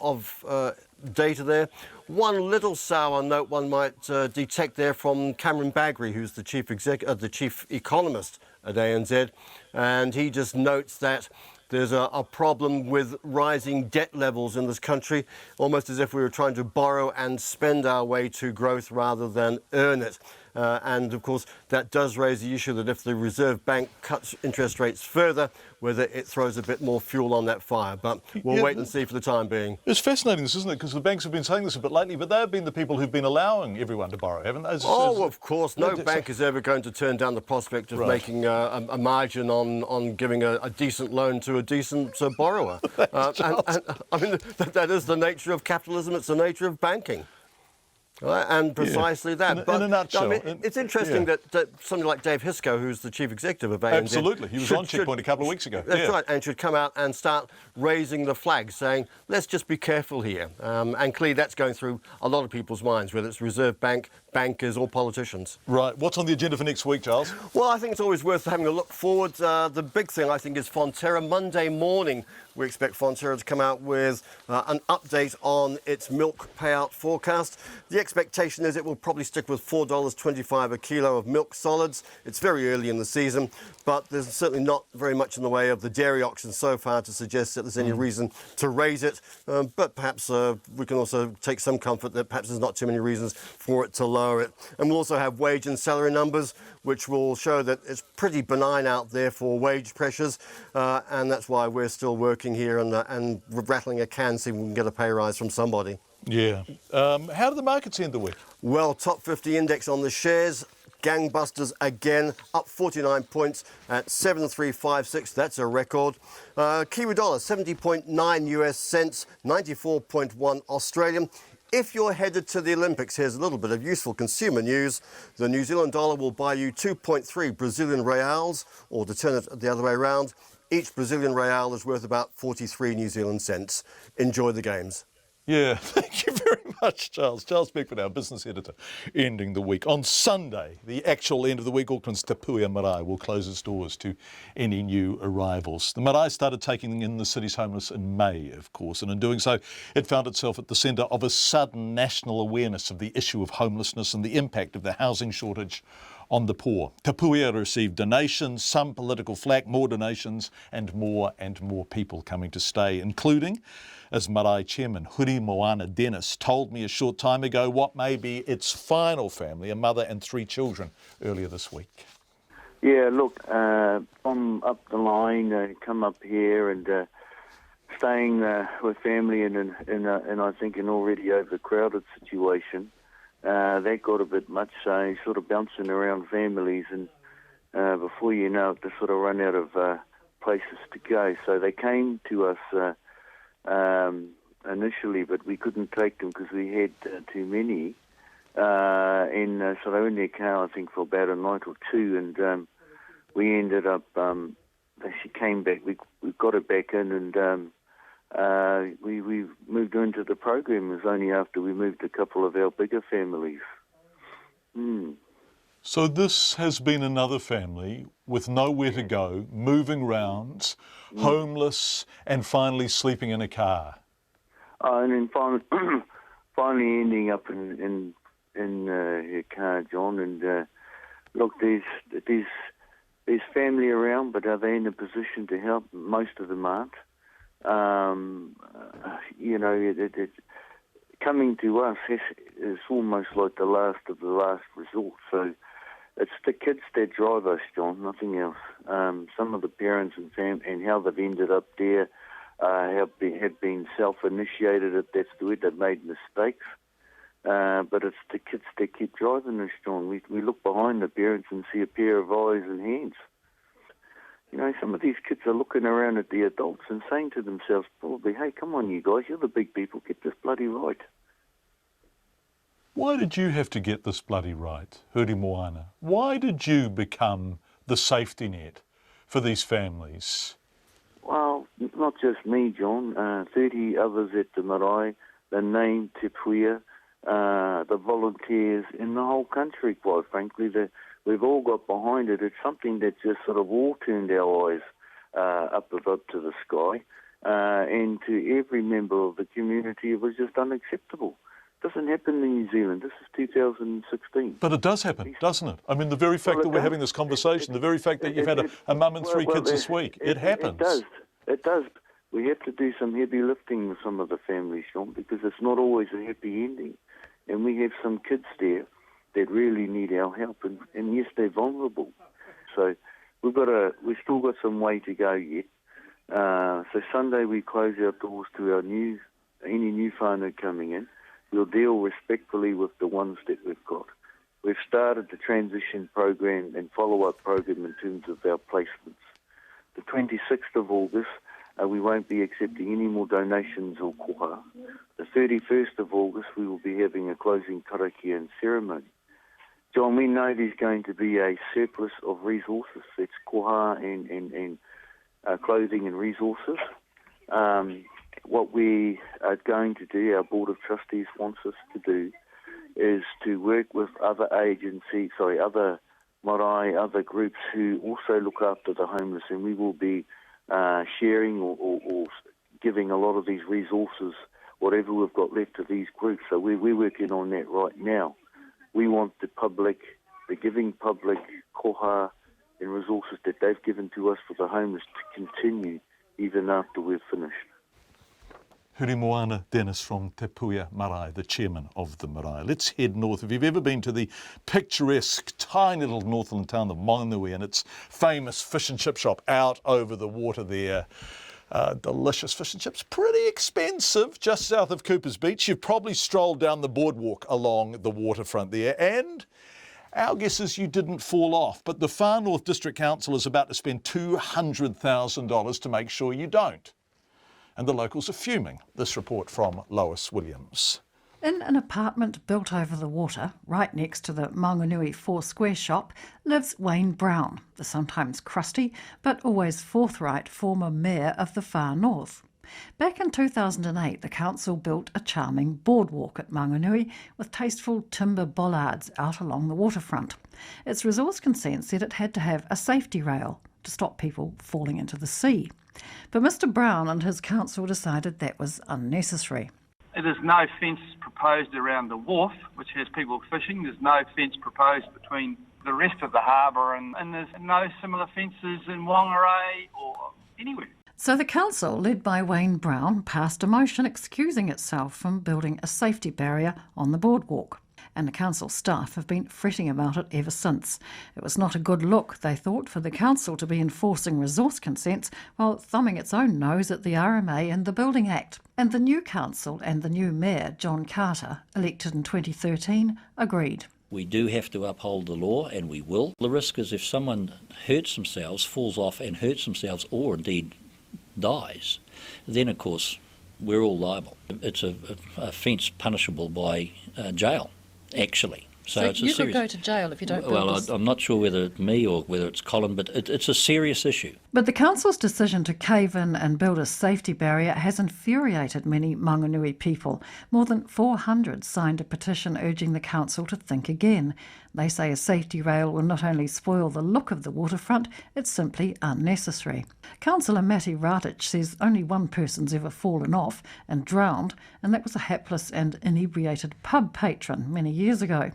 data there. One little sour note one might detect there from Cameron Bagri, who's the chief economist at ANZ, and he just notes that there's a problem with rising debt levels in this country, almost as if we were trying to borrow and spend our way to growth rather than earn it. And of course, that does raise the issue that if the Reserve Bank cuts interest rates further, whether it throws a bit more fuel on that fire. But we'll wait and see for the time being. It's fascinating, this, isn't it? Because the banks have been saying this a bit lately, but they've been the people who've been allowing everyone to borrow, haven't they? Of course. No bank is ever going to turn down the prospect of making a margin on giving a decent loan to a decent borrower. And I mean, that is the nature of capitalism. It's the nature of banking. Right, and precisely that. In a nutshell. I mean, it's interesting that somebody like Dave Hisco, who's the chief executive of ANZ... Absolutely. He was on Checkpoint a couple of weeks ago. That's right, and should come out and start raising the flag, saying, let's just be careful here. And clearly that's going through a lot of people's minds, whether it's Reserve Bank, bankers or politicians. Right. What's on the agenda for next week, Charles? Well, I think it's always worth having a look forward. The big thing, I think, is Fonterra. Monday morning, we expect Fonterra to come out with an update on its milk payout forecast. The expectation is it will probably stick with $4.25 a kilo of milk solids. It's very early in the season, but there's certainly not very much in the way of the dairy auction so far to suggest that there's any reason to raise it. But perhaps we can also take some comfort that perhaps there's not too many reasons for it to lower it. And we'll also have wage and salary numbers, which will show that it's pretty benign out there for wage pressures. And that's why we're still working here and rattling a can, see if we can get a pay rise from somebody. Yeah. How do the markets end the week? Well, top 50 index on the shares. Gangbusters again, up 49 points at 7356. That's a record. Kiwi dollar, 70.9 US cents, 94.1 Australian. If you're headed to the Olympics, here's a little bit of useful consumer news. The New Zealand dollar will buy you 2.3 Brazilian reals, or to turn it the other way around, each Brazilian real is worth about 43 New Zealand cents. Enjoy the games. Yeah, thank you very much, Charles. Charles Beckford, our business editor, ending the week. On Sunday, the actual end of the week, Auckland's Te Puia Marae will close its doors to any new arrivals. The marae started taking in the city's homeless in May, of course, and in doing so, it found itself at the centre of a sudden national awareness of the issue of homelessness and the impact of the housing shortage on the poor. Te Puia received donations, some political flack, more donations, and more people coming to stay, including, as Marae Chairman Huri Moana Dennis told me a short time ago, what may be its final family, a mother and 3 children, earlier this week. Yeah, look, I'm up the line, come up here and staying with family in I think an already overcrowded situation. That got a bit much, so sort of bouncing around families, and before you know it, they sort of run out of places to go. So they came to us initially, but we couldn't take them because we had too many. And so they were in their car, I think, for about a night or two, and we ended up, she came back, we got her back in, and we moved her into the program. It was only after we moved a couple of our bigger families. So this has been another family with nowhere to go, moving round, homeless, and finally sleeping in a car. And then finally ending up in her car, John. And look, there's family around, but are they in a position to help? Most of them aren't. You know, coming to us is almost like the last of the last resort. So it's the kids that drive us, John, nothing else. Some of the parents and how they've ended up there have been self-initiated. That's the way they've made mistakes. But it's the kids that keep driving us, John. We look behind the parents and see a pair of eyes and hands. You know, some of these kids are looking around at the adults and saying to themselves, probably, hey, come on, you guys, you're the big people, get this bloody right. Why did you have to get this bloody right, Huri Moana? Why did you become the safety net for these families? Well, not just me, John. 30 others at the marae, the name Te Puia, the volunteers in the whole country, quite frankly. We've all got behind it. It's something that just sort of all turned our eyes up to the sky. and to every member of the community, it was just unacceptable. It doesn't happen in New Zealand. This is 2016. But it does happen, doesn't it? I mean, the very fact that we're having this conversation, the very fact that you've had a mum and three kids this week, it happens. It does. We have to do some heavy lifting with some of the families, Sean, because it's not always a happy ending. And we have some kids there that really need our help, and yes, they're vulnerable. So we've still got some way to go yet. So Sunday we close our doors to any new whānau coming in. We'll deal respectfully with the ones that we've got. We've started the transition program and follow-up program in terms of our placements. The 26th of August, we won't be accepting any more donations or koha. The 31st of August, we will be having a closing karakia and ceremony. John, we know there's going to be a surplus of resources. It's koha and clothing and resources. What we are going to do, our Board of Trustees wants us to do, is to work with other other marae, other groups who also look after the homeless, and we will be sharing or giving a lot of these resources, whatever we've got left, to these groups. So we're working on that right now. We want the giving public koha and resources that they've given to us for the homeless to continue even after we're finished. Huri Moana Dennis from Te Puia Marae, the chairman of the Marae. Let's head north. If you've ever been to the picturesque, tiny little northland town of Monganui and its famous fish and chip shop out over the water there, delicious fish and chips, pretty expensive, just south of Cooper's Beach. You've probably strolled down the boardwalk along the waterfront there, and our guess is you didn't fall off. But the Far North District Council is about to spend $200,000 to make sure you don't. And the locals are fuming. This report from Lois Williams. In an apartment built over the water, right next to the Manganui 4 Square shop, lives Wayne Brown, the sometimes crusty but always forthright former mayor of the Far North. Back in 2008, the council built a charming boardwalk at Manganui with tasteful timber bollards out along the waterfront. Its resource consent said it had to have a safety rail to stop people falling into the sea. But Mr Brown and his council decided that was unnecessary. There's no fence proposed around the wharf, which has people fishing. There's no fence proposed between the rest of the harbour, and there's no similar fences in Whangarei or anywhere. So the council, led by Wayne Brown, passed a motion excusing itself from building a safety barrier on the boardwalk. And the council staff have been fretting about it ever since. It was not a good look, they thought, for the council to be enforcing resource consents while thumbing its own nose at the RMA and the Building Act. And the new council and the new mayor, John Carter, elected in 2013, agreed. We do have to uphold the law, and we will. The risk is if someone hurts themselves, falls off and hurts themselves, or indeed dies, then of course we're all liable. It's a offence punishable by jail. Actually. So it's you could go to jail if you don't build this. I'm not sure whether it's me or whether it's Colin, but it's a serious issue. But the council's decision to cave in and build a safety barrier has infuriated many Manganui people. More than 400 signed a petition urging the council to think again. They say a safety rail will not only spoil the look of the waterfront, it's simply unnecessary. Councillor Matty Radich says only one person's ever fallen off and drowned, and that was a hapless and inebriated pub patron many years ago.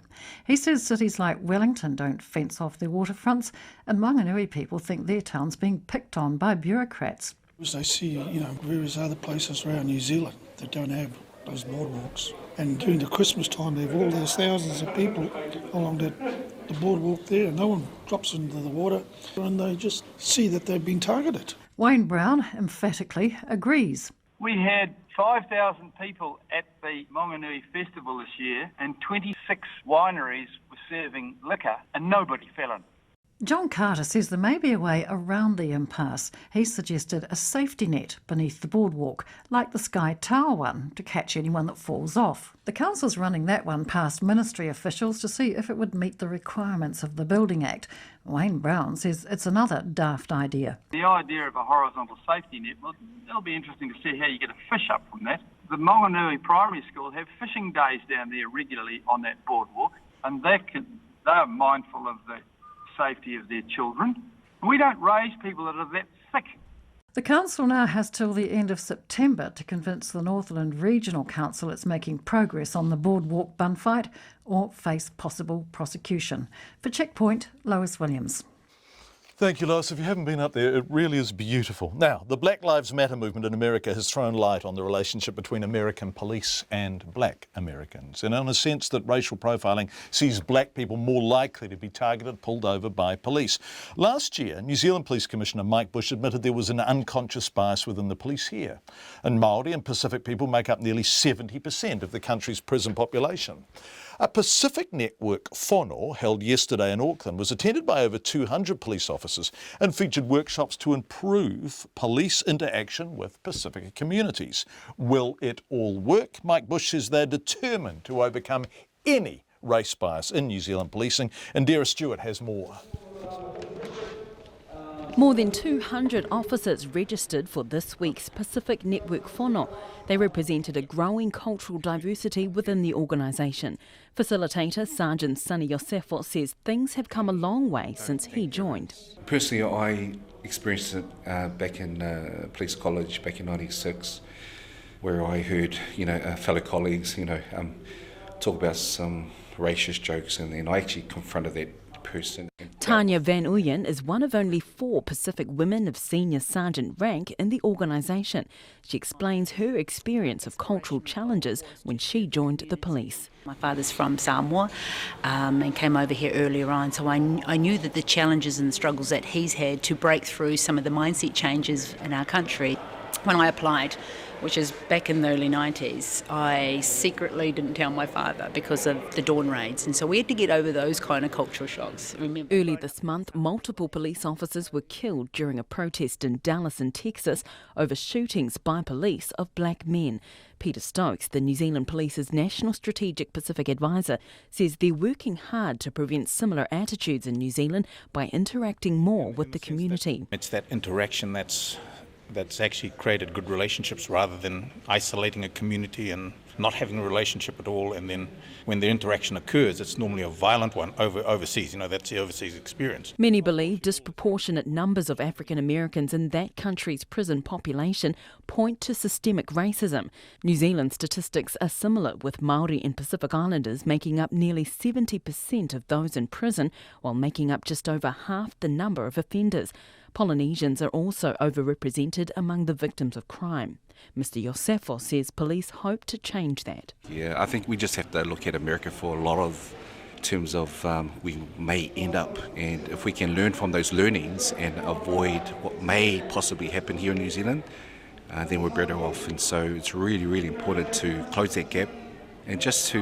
He says cities like Wellington don't fence off their waterfronts, and Manganui people think their town's being picked on by bureaucrats. They see, various other places around New Zealand that don't have those boardwalks. And during the Christmas time, there's thousands of people along the boardwalk there. No one drops into the water, and they just see that they've been targeted. Wayne Brown emphatically agrees. We had 5,000 people at the Monganui Festival this year, and 26 wineries were serving liquor, and nobody fell in. John Carter says there may be a way around the impasse. He suggested a safety net beneath the boardwalk, like the Sky Tower one, to catch anyone that falls off. The council's running that one past ministry officials to see if it would meet the requirements of the Building Act. Wayne Brown says it's another daft idea. The idea of a horizontal safety net, well, it'll be interesting to see how you get a fish up from that. The Monganui Primary School have fishing days down there regularly on that boardwalk, and they're mindful of the safety of their children. We don't raise people that are that sick. The council now has till the end of September to convince the Northland Regional Council it's making progress on the boardwalk bun fight or face possible prosecution. For Checkpoint, Lois Williams. Thank you, Lois. If you haven't been up there, it really is beautiful. Now, the Black Lives Matter movement in America has thrown light on the relationship between American police and black Americans, and in a sense that racial profiling sees black people more likely to be targeted, pulled over by police. Last year, New Zealand Police Commissioner Mike Bush admitted there was an unconscious bias within the police here, and Māori and Pacific people make up nearly 70% of the country's prison population. A Pacific Network whānau held yesterday in Auckland was attended by over 200 police officers and featured workshops to improve police interaction with Pacific communities. Will it all work? Mike Bush says they're determined to overcome any race bias in New Zealand policing, and Dara Stewart has more. More than 200 officers registered for this week's Pacific Network whānau. They represented a growing cultural diversity within the organisation. Facilitator Sergeant Sonny Yosefo says things have come a long way since he joined. Personally, I experienced it back in police college back in '96, where I heard, fellow colleagues, talk about some racist jokes, and then I actually confronted that person. Tanya Van Uyen is one of only 4 Pacific women of senior sergeant rank in the organisation. She explains her experience of cultural challenges when she joined the police. My father's from Samoa and came over here earlier on, so I knew that the challenges and the struggles that he's had to break through some of the mindset changes in our country. When I applied, which is back in the early 90s, I secretly didn't tell my father because of the dawn raids, and so we had to get over those kind of cultural shocks. Early this month, multiple police officers were killed during a protest in Dallas in Texas over shootings by police of black men. Peter Stokes, the New Zealand Police's National Strategic Pacific Advisor, says they're working hard to prevent similar attitudes in New Zealand by interacting more with the community. It's that interaction that's actually created good relationships rather than isolating a community and not having a relationship at all, and then when the interaction occurs, it's normally a violent one overseas. That's the overseas experience. Many believe disproportionate numbers of African Americans in that country's prison population point to systemic racism. New Zealand statistics are similar, with Māori and Pacific Islanders making up nearly 70% of those in prison, while making up just over half the number of offenders. Polynesians are also overrepresented among the victims of crime. Mr. Yosefo says police hope to change that. Yeah, I think we just have to look at America for a lot of terms of we may end up, and if we can learn from those learnings and avoid what may possibly happen here in New Zealand, then we're better off. And so it's really, really important to close that gap and just to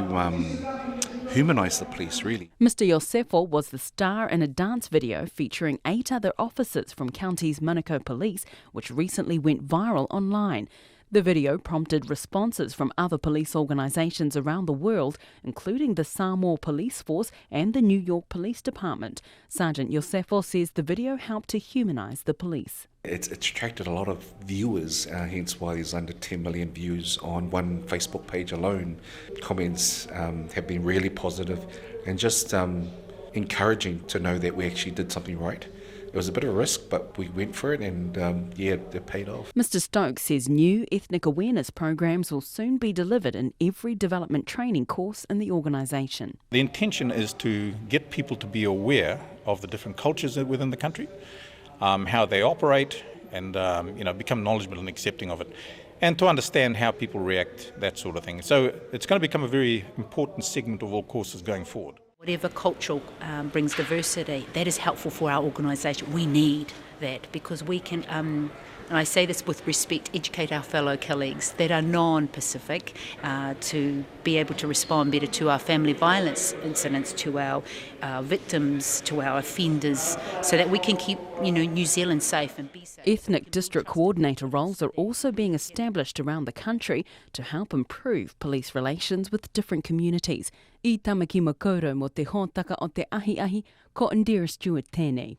humanise the police, really. Mr. Yosefo was the star in a dance video featuring 8 other officers from County's Manukau Police, which recently went viral online. The video prompted responses from other police organisations around the world, including the Samoa Police Force and the New York Police Department. Sergeant Yosefo says the video helped to humanise the police. It's attracted a lot of viewers, hence why there's under 10 million views on one Facebook page alone. Comments have been really positive and just encouraging to know that we actually did something right. It was a bit of a risk, but we went for it, and it paid off. Mr. Stokes says new ethnic awareness programs will soon be delivered in every development training course in the organisation. The intention is to get people to be aware of the different cultures within the country, how they operate, and become knowledgeable and accepting of it, and to understand how people react, that sort of thing. So it's going to become a very important segment of all courses going forward. Whatever culture brings diversity, that is helpful for our organisation. We need that because we can, and I say this with respect, educate our fellow colleagues that are non-Pacific to be able to respond better to our family violence incidents, to our victims, to our offenders, so that we can keep New Zealand safe and be safe. Ethnic district coordinator roles are also being established around the country to help improve police relations with different communities. I tamaki makaurau mo te hōtaka o te ahi, ko Dara Stewart tēnei.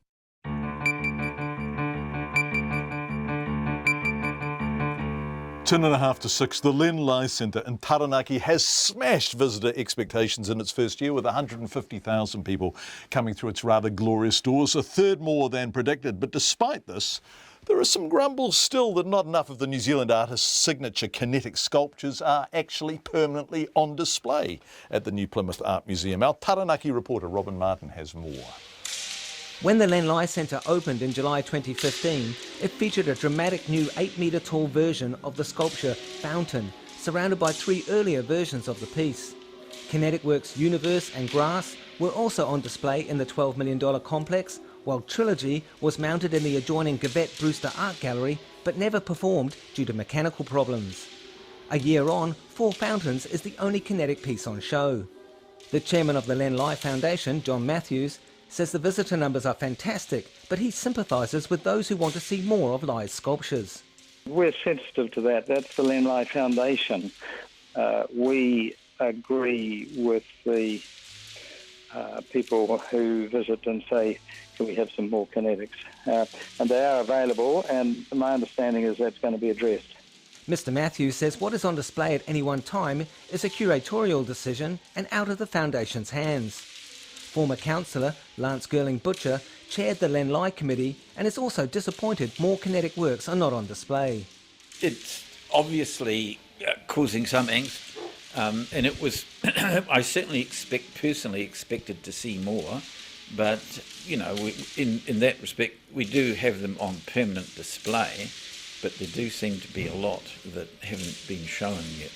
Ten and a half to 6, the Len Lai Centre in Taranaki has smashed visitor expectations in its first year, with 150,000 people coming through its rather glorious doors, a third more than predicted. But despite this, There are some grumbles still that not enough of the New Zealand artist's signature kinetic sculptures are actually permanently on display at the New Plymouth Art Museum. Our Taranaki reporter Robin Martin has more. When the Len Lai Centre opened in July 2015, it featured a dramatic new 8-metre tall version of the sculpture Fountain, surrounded by 3 earlier versions of the piece. Kinetic Works Universe and Grass were also on display in the $12 million complex, while Trilogy was mounted in the adjoining Gavette Brewster Art Gallery, but never performed due to mechanical problems. A year on, Four Fountains is the only kinetic piece on show. The chairman of the Len Lai Foundation, John Matthews, says the visitor numbers are fantastic, but he sympathises with those who want to see more of Lai's sculptures. We're sensitive to that. That's the Len Lai Foundation. We agree with the people who visit and say, can we have some more kinetics? And they are available, and my understanding is that's going to be addressed. Mr Matthews says what is on display at any one time is a curatorial decision and out of the Foundation's hands. Former councillor Lance Girling-Butcher chaired the Len Lai Committee and is also disappointed more kinetic works are not on display. It's obviously causing some angst, and it was, I certainly personally expected to see more, but, you know, in that respect, we do have them on permanent display, but there do seem to be a lot that haven't been shown yet.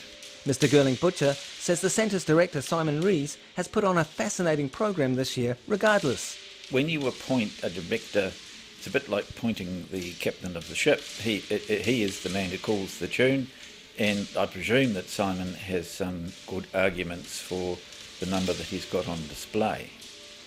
Mr Girling-Butcher says the Centre's director Simon Rees has put on a fascinating program this year regardless. When you appoint a director, it's a bit like pointing the captain of the ship. He is the man who calls the tune, and I presume that Simon has some good arguments for the number that he's got on display.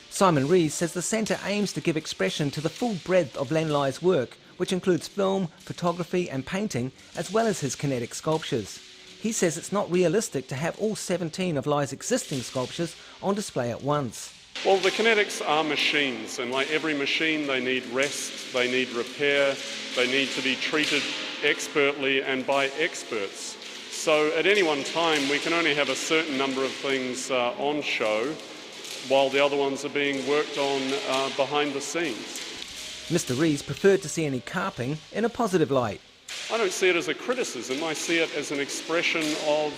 Simon Rees says the Centre aims to give expression to the full breadth of Len Lai's work, which includes film, photography and painting, as well as his kinetic sculptures. He says it's not realistic to have all 17 of Lai's existing sculptures on display at once. Well, the kinetics are machines, and like every machine, they need rest, they need repair, they need to be treated expertly and by experts. So at any one time, we can only have a certain number of things on show, while the other ones are being worked on behind the scenes. Mr Rees preferred to see any carping in a positive light. I don't see it as a criticism, I see it as an expression of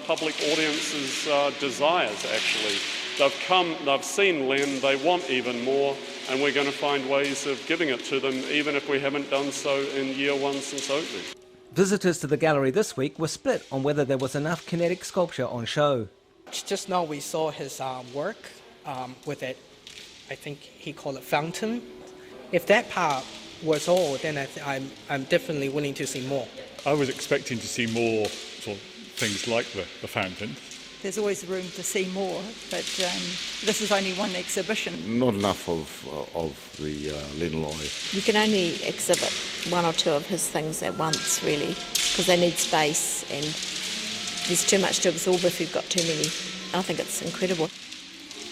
public audiences' desires, actually. They've seen Len, they want even more, and we're going to find ways of giving it to them, even if we haven't done so in year one since opening. Visitors to the gallery this week were split on whether there was enough kinetic sculpture on show. Just now we saw his work with it, I think he called it Fountain. If that part was all, then I'm definitely willing to see more. I was expecting to see more sort of things like the fountain. There's always room to see more, but this is only one exhibition. Not enough of the Len Lai. You can only exhibit one or two of his things at once, really, because they need space and there's too much to absorb if you've got too many. I think it's incredible.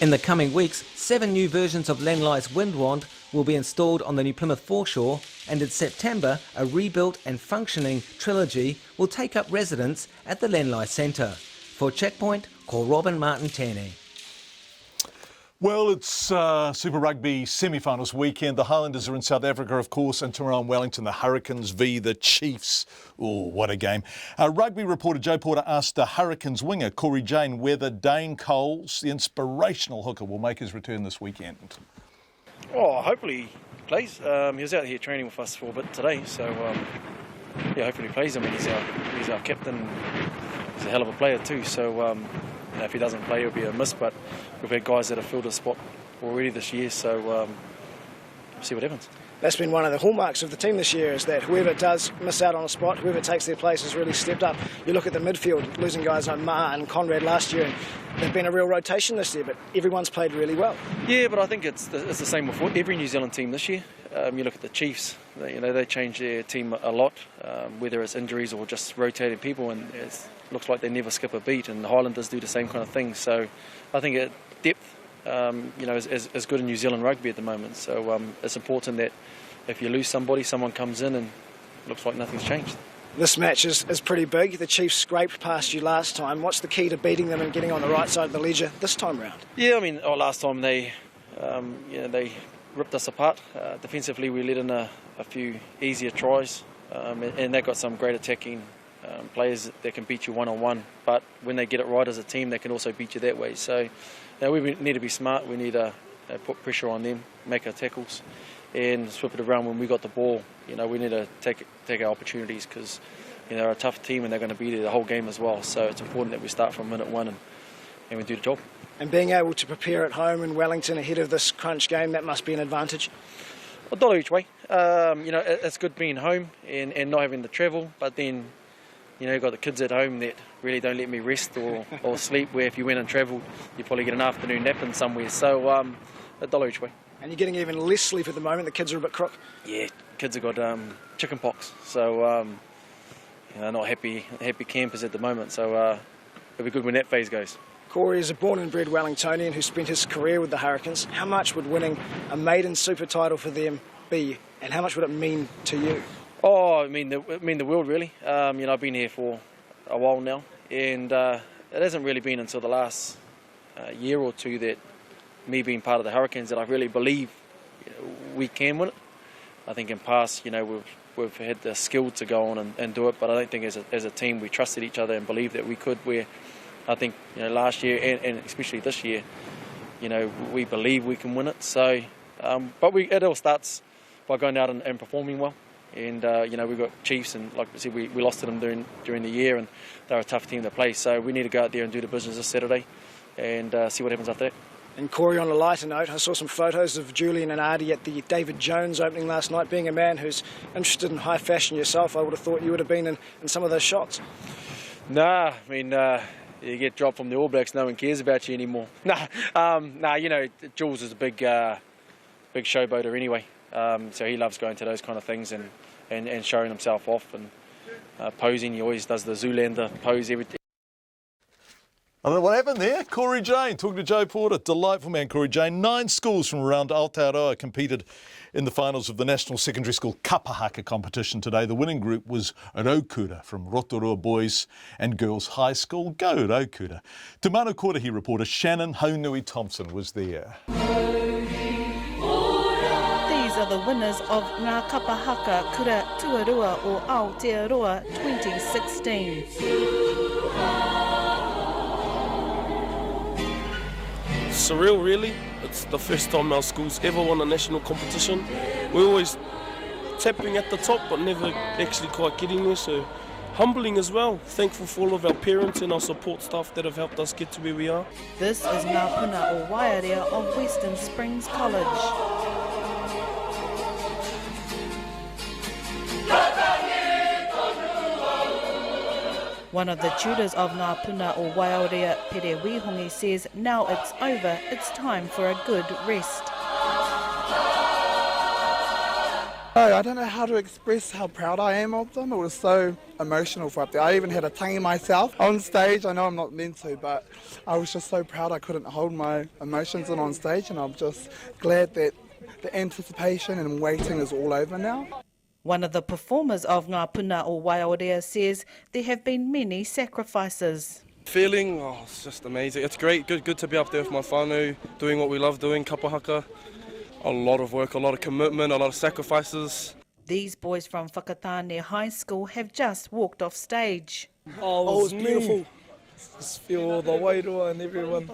In the coming weeks, 7 new versions of Len Lai's Wind Wand will be installed on the New Plymouth foreshore, and in September, a rebuilt and functioning Trilogy will take up residence at the Len Lai Centre. For Checkpoint, call Robin Martin Tierney. Well, it's Super Rugby semi-finals weekend. The Highlanders are in South Africa, of course, and tomorrow in Wellington, the Hurricanes v the Chiefs. Oh, what a game. Rugby reporter Joe Porter asked the Hurricanes winger Corey Jane whether Dane Coles, the inspirational hooker, will make his return this weekend. Oh, hopefully he plays. He was out here training with us for a bit today, so yeah, hopefully he plays. I mean, he's our captain. He's a hell of a player too, so if he doesn't play, it'll be a miss, but we've had guys that have filled a spot already this year, so we'll see what happens. That's been one of the hallmarks of the team this year, is that whoever does miss out on a spot, whoever takes their place has really stepped up. You look at the midfield, losing guys like Ma and Conrad last year, and they've been a real rotation this year, but everyone's played really well. Yeah, but I think it's the same with every New Zealand team this year. You look at the Chiefs, they change their team a lot, whether it's injuries or just rotating people, and it looks like they never skip a beat, and the Highlanders do the same kind of thing. So I think depth is good in New Zealand rugby at the moment. So it's important that if you lose somebody, someone comes in and it looks like nothing's changed. This match is pretty big. The Chiefs scraped past you last time. What's the key to beating them and getting on the right side of the ledger this time round? Yeah, I mean, last time they ripped us apart. Defensively, we let in a few easier tries, and they've got some great attacking players that can beat you one-on-one. But when they get it right as a team, they can also beat you that way. So we need to be smart. We need to put pressure on them, make our tackles, and swip it around when we got the ball. We need to take our opportunities because they're a tough team and they're going to be there the whole game as well. So it's important that we start from minute one and we do the job. And being able to prepare at home in Wellington ahead of this crunch game, that must be an advantage. A dollar each way. It's good being home and not having to travel, but then you've got the kids at home that really don't let me rest or sleep, where if you went and travelled, you'd probably get an afternoon nap in somewhere. So a dollar each way. And you're getting even less sleep at the moment. The kids are a bit crook. Yeah, kids have got chicken pox, so not happy campers at the moment. So it'll be good when that phase goes. Corey is a born and bred Wellingtonian who spent his career with the Hurricanes. How much would winning a maiden super title for them be, and how much would it mean to you? Oh, I mean the world, really. I've been here for a while now, and it hasn't really been until the last year or two that me being part of the Hurricanes that I really believe we can win it. I think in past, we've had the skill to go on and do it, but I don't think as a team we trusted each other and believed that we could. Where I think last year and especially this year, we believe we can win it. So, but it all starts by going out and performing well. And we've got Chiefs, and like I said, we lost to them during the year, and they're a tough team to play. So we need to go out there and do the business this Saturday, and see what happens after that. And Corey, on a lighter note, I saw some photos of Julian and Artie at the David Jones opening last night. Being a man who's interested in high fashion yourself, I would have thought you would have been in some of those shots. Nah, I mean, you get dropped from the All Blacks, no one cares about you anymore. Jules is a big showboater anyway, so he loves going to those kind of things and showing himself off and posing. He always does the Zoolander pose every. I don't know what happened there. Corey Jane, talking to Joe Porter. Delightful man, Corey Jane. 9 schools from around Aotearoa competed in the finals of the National Secondary School Kapahaka competition today. The winning group was Raukura from Rotorua Boys and Girls High School. Go Raukura. Te Manu Korahi reporter Shannon Haunui Thompson was there. These are the winners of Ngā Kapahaka Kura Tuarua o Aotearoa 2016. Surreal, really. It's the first time our school's ever won a national competition. We're always tapping at the top but never actually quite getting there, so humbling as well. Thankful for all of our parents and our support staff that have helped us get to where we are. This is Ngā Puna o Waiarea of Western Springs College. One of the tutors of Ngā Puna o Waiarea, Pere Wihongi, says now it's over, it's time for a good rest. I don't know how to express how proud I am of them. It was so emotional for up there. I even had a tangi myself on stage. I know I'm not meant to, but I was just so proud I couldn't hold my emotions in on stage, and I'm just glad that the anticipation and waiting is all over now. One of the performers of Ngā Puna o Waiarea says there have been many sacrifices. Feeling, it's just amazing. It's great, good to be up there with my whānau, doing what we love doing, kapahaka. A lot of work, a lot of commitment, a lot of sacrifices. These boys from Whakatane High School have just walked off stage. Oh, it was beautiful. Just feel all the wairua and everyone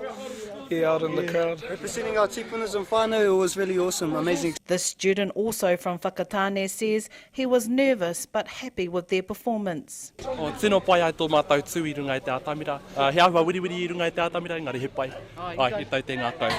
here out in the crowd. Representing our tipunas and whānau, it was really awesome, amazing. The student also from Whakatane says he was nervous but happy with their performance. Tino pai ai tō mātou tū I runga I te atamira. He awa wiriwiri I runga I te atamira, engari he pai. Ai, he tau te ngātou.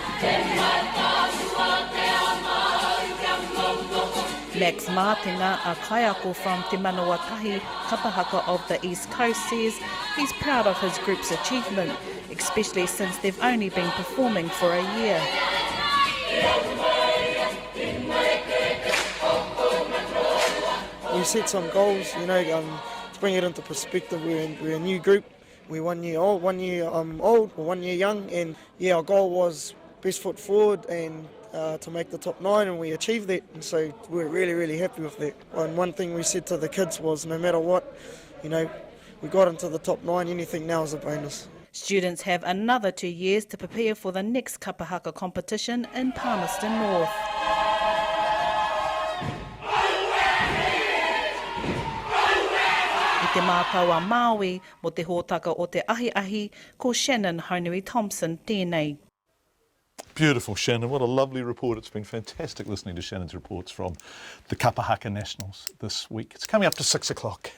Max Martinga, a kaiako from Te Manawatahi, Kapahaka of the East Coast, says he's proud of his group's achievement, especially since they've only been performing for a year. We set some goals, to bring it into perspective. We're a new group. We're 1 year old, 1 year old, or 1 year young, and our goal was best foot forward and to make the top 9, and we achieved that, and so we're really, really happy with that. And one thing we said to the kids was no matter what, we got into the top 9, anything now is a bonus. Students have another 2 years to prepare for the next Kapahaka competition in Palmerston North. te mātaua Māui mo te hōtaka o te ahi, ko Shannon Honui Thompson tēnei. Beautiful, Shannon. What a lovely report. It's been fantastic listening to Shannon's reports from the Kapahaka Nationals this week. It's coming up to 6 o'clock.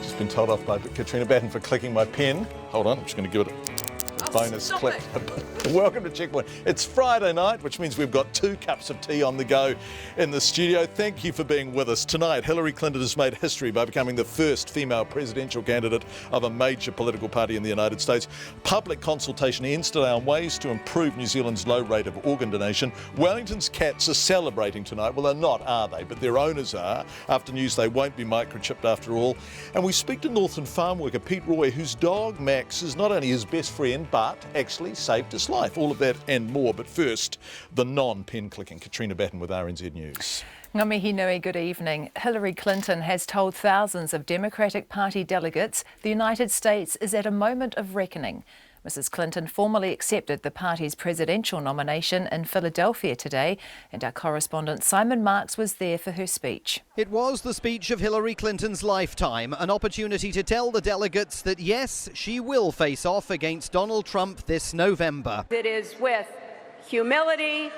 Just been told off by Katrina Batten for clicking my pen. Hold on, I'm just going to give it a bonus click. Welcome to Checkpoint. It's Friday night, which means we've got 2 cups of tea on the go in the studio. Thank you for being with us. Tonight, Hillary Clinton has made history by becoming the first female presidential candidate of a major political party in the United States. Public consultation ends today on ways to improve New Zealand's low rate of organ donation. Wellington's Cats are celebrating tonight. Well, they're not, are they? But their owners are, after news they won't be microchipped after all. And we speak to Northern farm worker Pete Roy, whose dog Max is not only his best friend, but actually saved his life. All of that and more. But first, the non-pen clicking. Katrina Batten with RNZ News. Ngā mihi nui, good evening. Hillary Clinton has told thousands of Democratic Party delegates the United States is at a moment of reckoning. Mrs. Clinton formally accepted the party's presidential nomination in Philadelphia today, and our correspondent Simon Marks was there for her speech. It was the speech of Hillary Clinton's lifetime, an opportunity to tell the delegates that yes, she will face off against Donald Trump this November. It is with humility,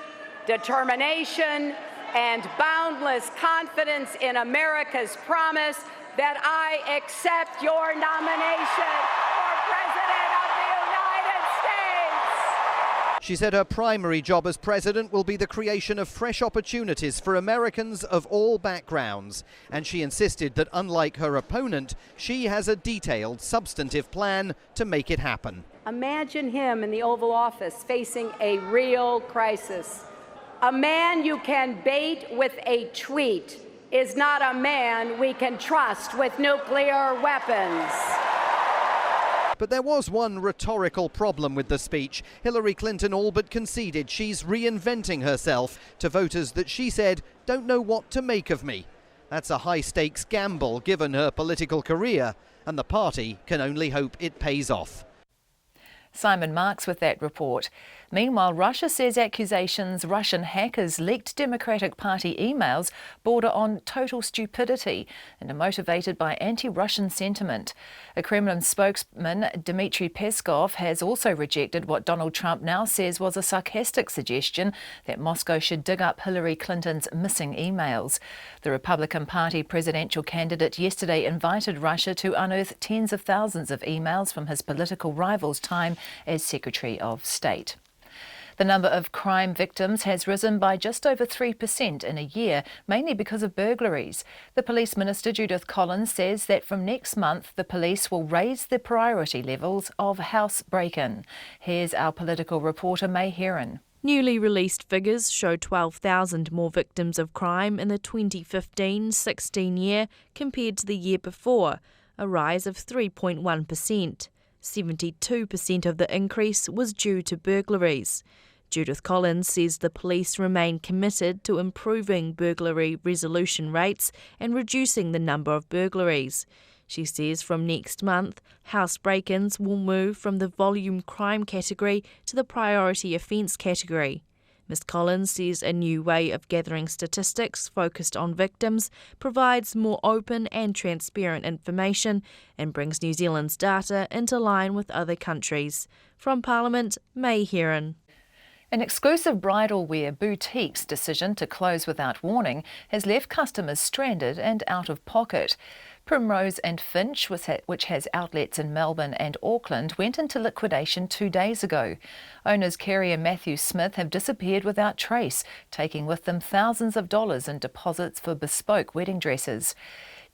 determination, and boundless confidence in America's promise that I accept your nomination for President of the United States. She said her primary job as president will be the creation of fresh opportunities for Americans of all backgrounds. And she insisted that unlike her opponent, she has a detailed, substantive plan to make it happen. Imagine him in the Oval Office facing a real crisis. A man you can bait with a tweet is not a man we can trust with nuclear weapons. But there was one rhetorical problem with the speech. Hillary Clinton all but conceded she's reinventing herself to voters that she said don't know what to make of me. That's a high-stakes gamble given her political career, and the party can only hope it pays off. Simon Marks with that report. Meanwhile, Russia says accusations Russian hackers leaked Democratic Party emails border on total stupidity and are motivated by anti-Russian sentiment. A Kremlin spokesman, Dmitry Peskov, has also rejected what Donald Trump now says was a sarcastic suggestion that Moscow should dig up Hillary Clinton's missing emails. The Republican Party presidential candidate yesterday invited Russia to unearth tens of thousands of emails from his political rival's time as Secretary of State. The number of crime victims has risen by just over 3% in a year, mainly because of burglaries. The Police Minister, Judith Collins, says that from next month the police will raise the priority levels of house break-in. Here's our political reporter, May Heron. Newly released figures show 12,000 more victims of crime in the 2015-16 year compared to the year before, a rise of 3.1%. 72% of the increase was due to burglaries. Judith Collins says the police remain committed to improving burglary resolution rates and reducing the number of burglaries. She says from next month, house break-ins will move from the volume crime category to the priority offence category. Ms Collins says a new way of gathering statistics focused on victims provides more open and transparent information and brings New Zealand's data into line with other countries. From Parliament, May Heron. An exclusive bridal wear boutique's decision to close without warning has left customers stranded and out of pocket. Primrose and Finch, which has outlets in Melbourne and Auckland, went into liquidation 2 days ago. Owners Kerry and Matthew Smith have disappeared without trace, taking with them thousands of dollars in deposits for bespoke wedding dresses.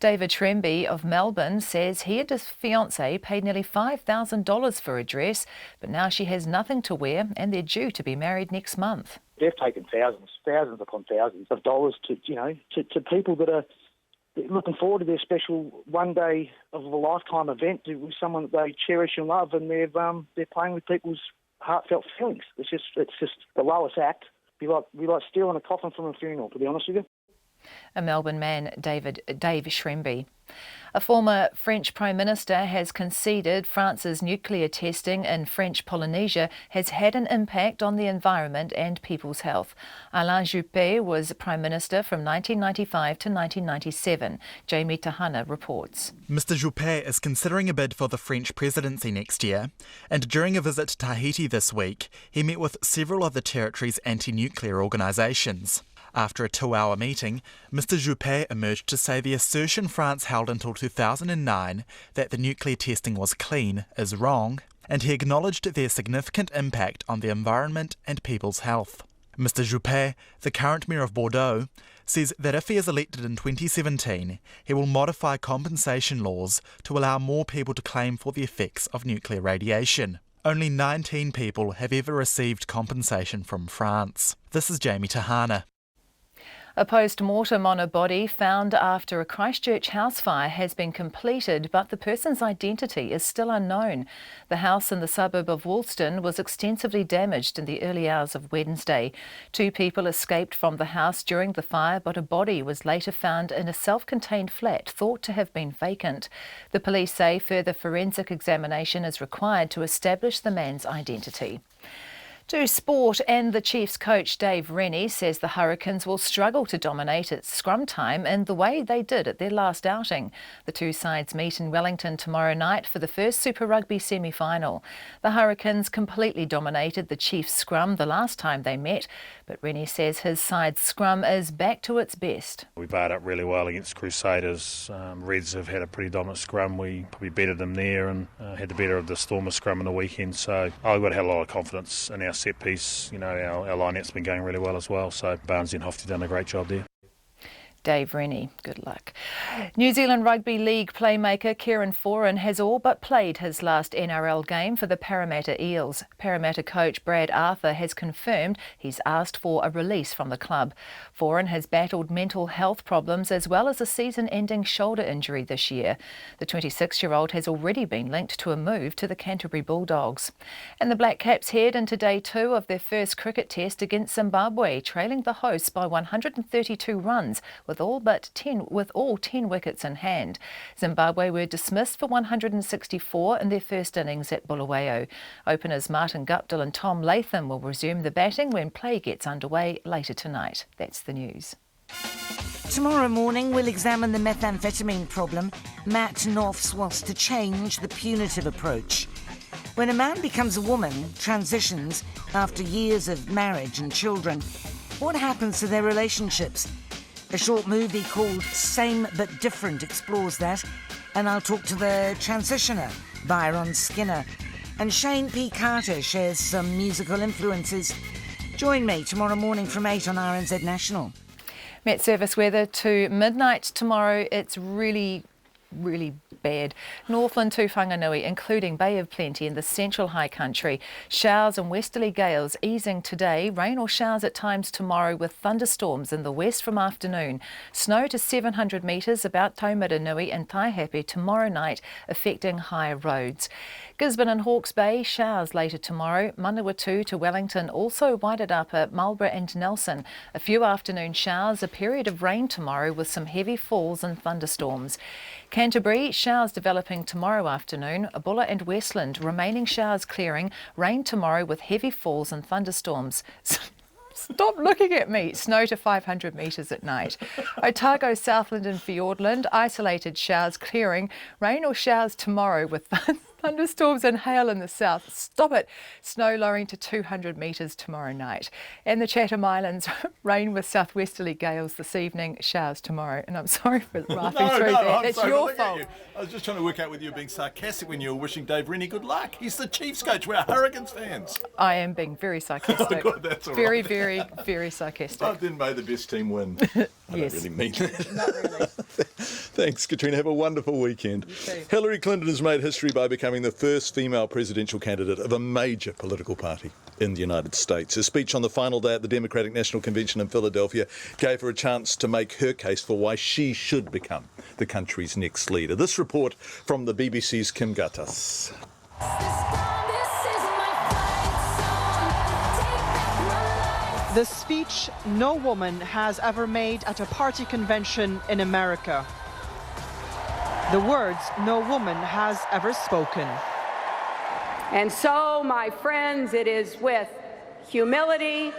David Tremby of Melbourne says he and his fiancée paid nearly $5,000 for a dress, but now she has nothing to wear and they're due to be married next month. They've taken thousands upon thousands of dollars to people that are looking forward to their special one day of a lifetime event with someone that they cherish and love, and they're playing with people's heartfelt feelings. It's just the lowest act. Be like stealing a coffin from a funeral, to be honest with you. A Melbourne man, Dave Shremby. A former French Prime Minister has conceded France's nuclear testing in French Polynesia has had an impact on the environment and people's health. Alain Juppé was Prime Minister from 1995 to 1997. Jamie Tahana reports. Mr Juppé is considering a bid for the French presidency next year, and during a visit to Tahiti this week, he met with several of the territory's anti-nuclear organisations. After a 2-hour meeting, Mr Juppé emerged to say the assertion France held until 2009 that the nuclear testing was clean is wrong, and he acknowledged their significant impact on the environment and people's health. Mr Juppé, the current mayor of Bordeaux, says that if he is elected in 2017, he will modify compensation laws to allow more people to claim for the effects of nuclear radiation. Only 19 people have ever received compensation from France. This is Jamie Tahana. A post-mortem on a body found after a Christchurch house fire has been completed, but the person's identity is still unknown. The house in the suburb of Woolston was extensively damaged in the early hours of Wednesday. 2 people escaped from the house during the fire, but a body was later found in a self-contained flat thought to have been vacant. The police say further forensic examination is required to establish the man's identity. To sport, and the Chiefs coach Dave Rennie says the Hurricanes will struggle to dominate its scrum time in the way they did at their last outing. The 2 sides meet in Wellington tomorrow night for the first Super Rugby semi-final. The Hurricanes completely dominated the Chiefs scrum the last time they met, but Rennie says his side's scrum is back to its best. We barred up really well against Crusaders. Reds have had a pretty dominant scrum. We probably bettered them there and had the better of the Stormers scrum on the weekend. So I've got to have a lot of confidence in our set piece. You know, our line-out's been going really well as well. So Barnes and Hofty done a great job there. Dave Rennie, good luck. New Zealand Rugby League playmaker Kieran Foran has all but played his last NRL game for the Parramatta Eels. Parramatta coach Brad Arthur has confirmed he's asked for a release from the club. Foran has battled mental health problems as well as a season-ending shoulder injury this year. The 26-year-old has already been linked to a move to the Canterbury Bulldogs. And the Black Caps head into day 2 of their first cricket test against Zimbabwe, trailing the hosts by 132 runs. With all 10 wickets in hand. Zimbabwe were dismissed for 164 in their first innings at Bulawayo. Openers Martin Guptill and Tom Latham will resume the batting when play gets underway later tonight. That's the news. Tomorrow morning we'll examine the methamphetamine problem. Matt Norths wants to change the punitive approach. When a man becomes a woman, transitions after years of marriage and children, what happens to their relationships? A short movie called Same But Different explores that, and I'll talk to the transitioner, Byron Skinner. And Shane P. Carter shares some musical influences. Join me tomorrow morning from 8 on RNZ National. Met Service weather to midnight tomorrow. It's really bad. Northland to Whanganui, including Bay of Plenty in the central high country. Showers and westerly gales easing today. Rain or showers at times tomorrow with thunderstorms in the west from afternoon. Snow to 700 metres about Taumaranui and Taihape tomorrow night, affecting higher roads. Gisborne and Hawke's Bay, showers later tomorrow. Manawatu to Wellington also whited up at Marlborough and Nelson. A few afternoon showers, a period of rain tomorrow with some heavy falls and thunderstorms. Canterbury, showers developing tomorrow afternoon. Bulla and Westland, remaining showers clearing. Rain tomorrow with heavy falls and thunderstorms. Stop looking at me. Snow to 500 metres at night. Otago, Southland and Fiordland, isolated showers clearing. Rain or showers tomorrow with thunderstorms and hail in the south. Stop it. Snow lowering to 200 metres tomorrow night. And the Chatham Islands, rain with southwesterly gales this evening, showers tomorrow. And I'm sorry for laughing through that. It's your fault. I was just trying to work out whether you were being sarcastic when you were wishing Dave Rennie good luck. He's the Chiefs coach. We're Hurricanes fans. I am being very sarcastic. Oh, God, that's all very, right. very sarcastic. Oh, then may the best team win. I Yes. don't really mean that. Not really. Thanks, Katrina. Have a wonderful weekend. You too. Hillary Clinton has made history by becoming the first female presidential candidate of a major political party in the United States. Her speech on the final day at the Democratic National Convention in Philadelphia gave her a chance to make her case for why she should become the country's next leader. This report from the BBC's Kim Gattas. The speech no woman has ever made at a party convention in America. The words no woman has ever spoken. And so, my friends, it is with humility,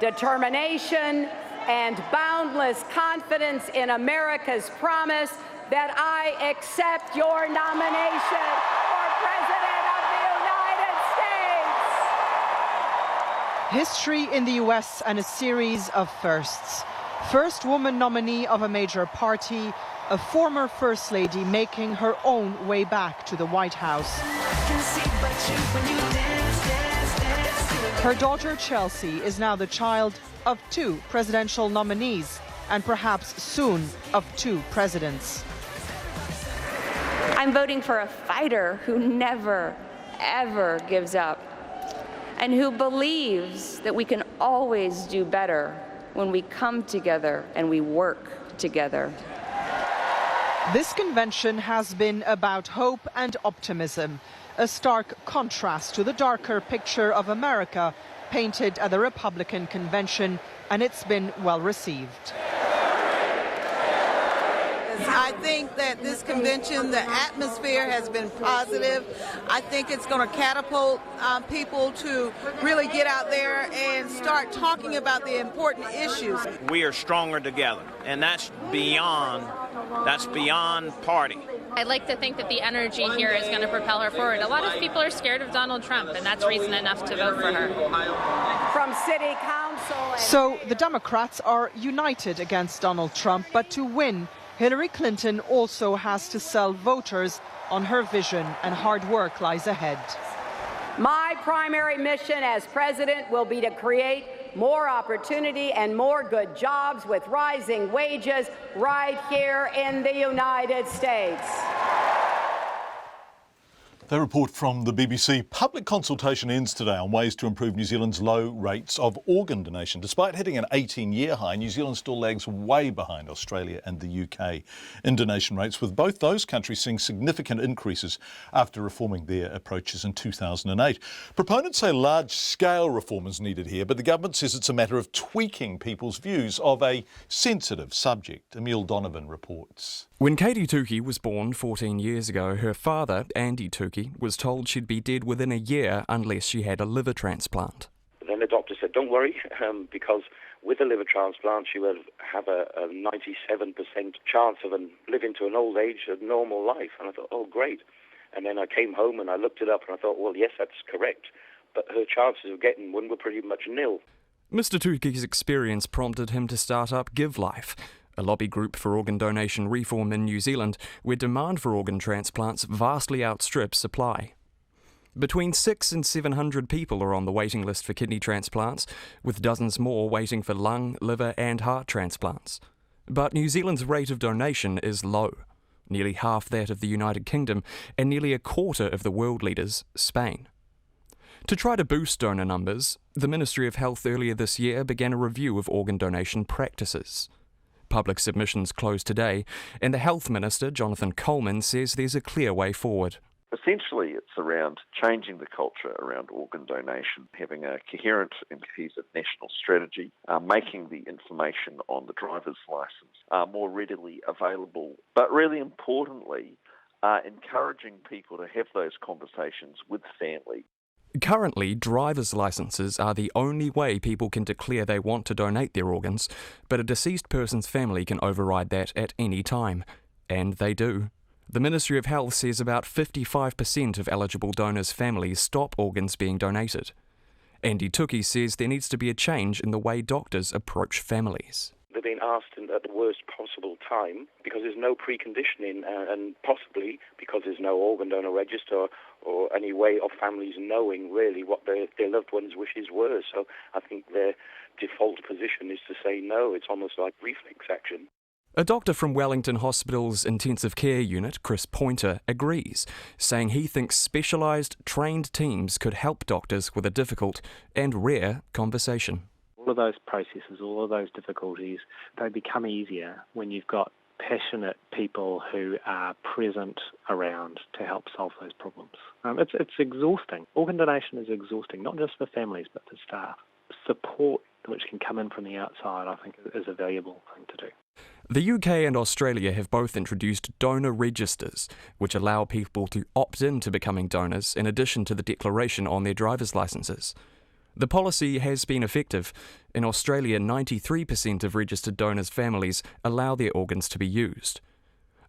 determination, and boundless confidence in America's promise that I accept your nomination for President of the United States. History in the US and a series of firsts. First woman nominee of a major party, a former First Lady making her own way back to the White House. Her daughter Chelsea is now the child of 2 presidential nominees and perhaps soon of 2 presidents. I'm voting for a fighter who never, ever gives up and who believes that we can always do better when we come together and we work together. This convention has been about hope and optimism, a stark contrast to the darker picture of America painted at the Republican convention, and it's been well received. I think that this convention, the atmosphere has been positive. I think it's going to catapult people to really get out there and start talking about the important issues. We are stronger together, and that's beyond party. I'd like to think that the energy here is going to propel her forward. A lot of people are scared of Donald Trump, and that's reason enough to vote for her. From City Council. So the Democrats are united against Donald Trump, but to win, Hillary Clinton also has to sell voters on her vision, and hard work lies ahead. My primary mission as president will be to create more opportunity and more good jobs with rising wages right here in the United States. They report from the BBC. Public consultation ends today on ways to improve New Zealand's low rates of organ donation. Despite hitting an 18-year high, New Zealand still lags way behind Australia and the UK in donation rates, with both those countries seeing significant increases after reforming their approaches in 2008. Proponents say large-scale reform is needed here, but the government says it's a matter of tweaking people's views of a sensitive subject. Emile Donovan reports. When Katie Tukey was born 14 years ago, her father, Andy Tukey, was told she'd be dead within a year unless she had a liver transplant. Then the doctor said, don't worry, because with a liver transplant she will have a 97% chance of living to an old age, a normal life. And I thought, oh, great. And then I came home and I looked it up and I thought, well, yes, that's correct. But her chances of getting one were pretty much nil. Mr. Tukey's experience prompted him to start up Give Life, a lobby group for organ donation reform in New Zealand, where demand for organ transplants vastly outstrips supply. Between 600 and 700 people are on the waiting list for kidney transplants, with dozens more waiting for lung, liver and heart transplants. But New Zealand's rate of donation is low, nearly half that of the United Kingdom and nearly a quarter of the world leaders, Spain. To try to boost donor numbers, the Ministry of Health earlier this year began a review of organ donation practices. Public submissions closed today, and the Health Minister, Jonathan Coleman, says there's a clear way forward. Essentially, it's around changing the culture around organ donation, having a coherent and cohesive national strategy, making the information on the driver's licence more readily available, but really importantly, encouraging people to have those conversations with family. Currently, driver's licences are the only way people can declare they want to donate their organs, but a deceased person's family can override that at any time. And they do. The Ministry of Health says about 55% of eligible donors' families stop organs being donated. Andy Tukey says there needs to be a change in the way doctors approach families. They've been asked at the worst possible time because there's no preconditioning and possibly because there's no organ donor register or any way of families knowing really what their loved ones' wishes were. So I think their default position is to say no. It's almost like reflex action. A doctor from Wellington Hospital's intensive care unit, Chris Pointer, agrees, saying he thinks specialised, trained teams could help doctors with a difficult and rare conversation. All of those processes, all of those difficulties, they become easier when you've got passionate people who are present around to help solve those problems. It's exhausting. Organ donation is exhausting, not just for families but for staff. Support which can come in from the outside, I think is a valuable thing to do. The UK and Australia have both introduced donor registers, which allow people to opt in to becoming donors in addition to the declaration on their driver's licences. The policy has been effective. In Australia, 93% of registered donors' families allow their organs to be used.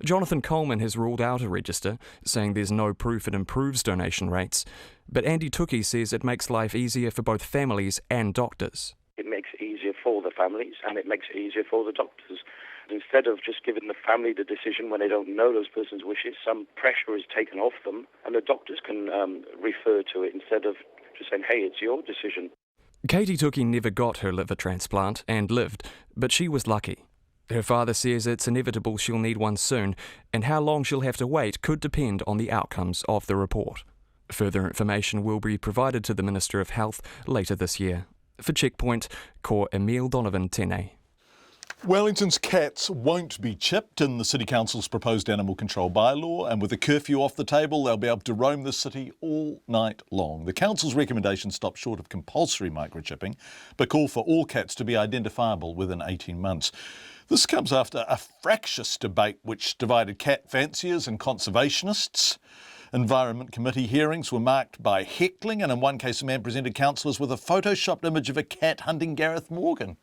Jonathan Coleman has ruled out a register, saying there's no proof it improves donation rates, but Andy Tukey says it makes life easier for both families and doctors. It makes it easier for the families and it makes it easier for the doctors. Instead of just giving the family the decision when they don't know those person's wishes, some pressure is taken off them and the doctors can refer to it instead of just saying, hey, it's your decision. Katie Tukey never got her liver transplant and lived, but she was lucky. Her father says it's inevitable she'll need one soon, and how long she'll have to wait could depend on the outcomes of the report. Further information will be provided to the Minister of Health later this year. For Checkpoint, Ko Emile Donovan Tene. Wellington's cats won't be chipped in the City Council's proposed animal control bylaw, and with a curfew off the table, they'll be able to roam the city all night long. The Council's recommendation stops short of compulsory microchipping, but call for all cats to be identifiable within 18 months. This comes after a fractious debate which divided cat fanciers and conservationists. Environment Committee hearings were marked by heckling, and in one case a man presented councillors with a photoshopped image of a cat hunting Gareth Morgan.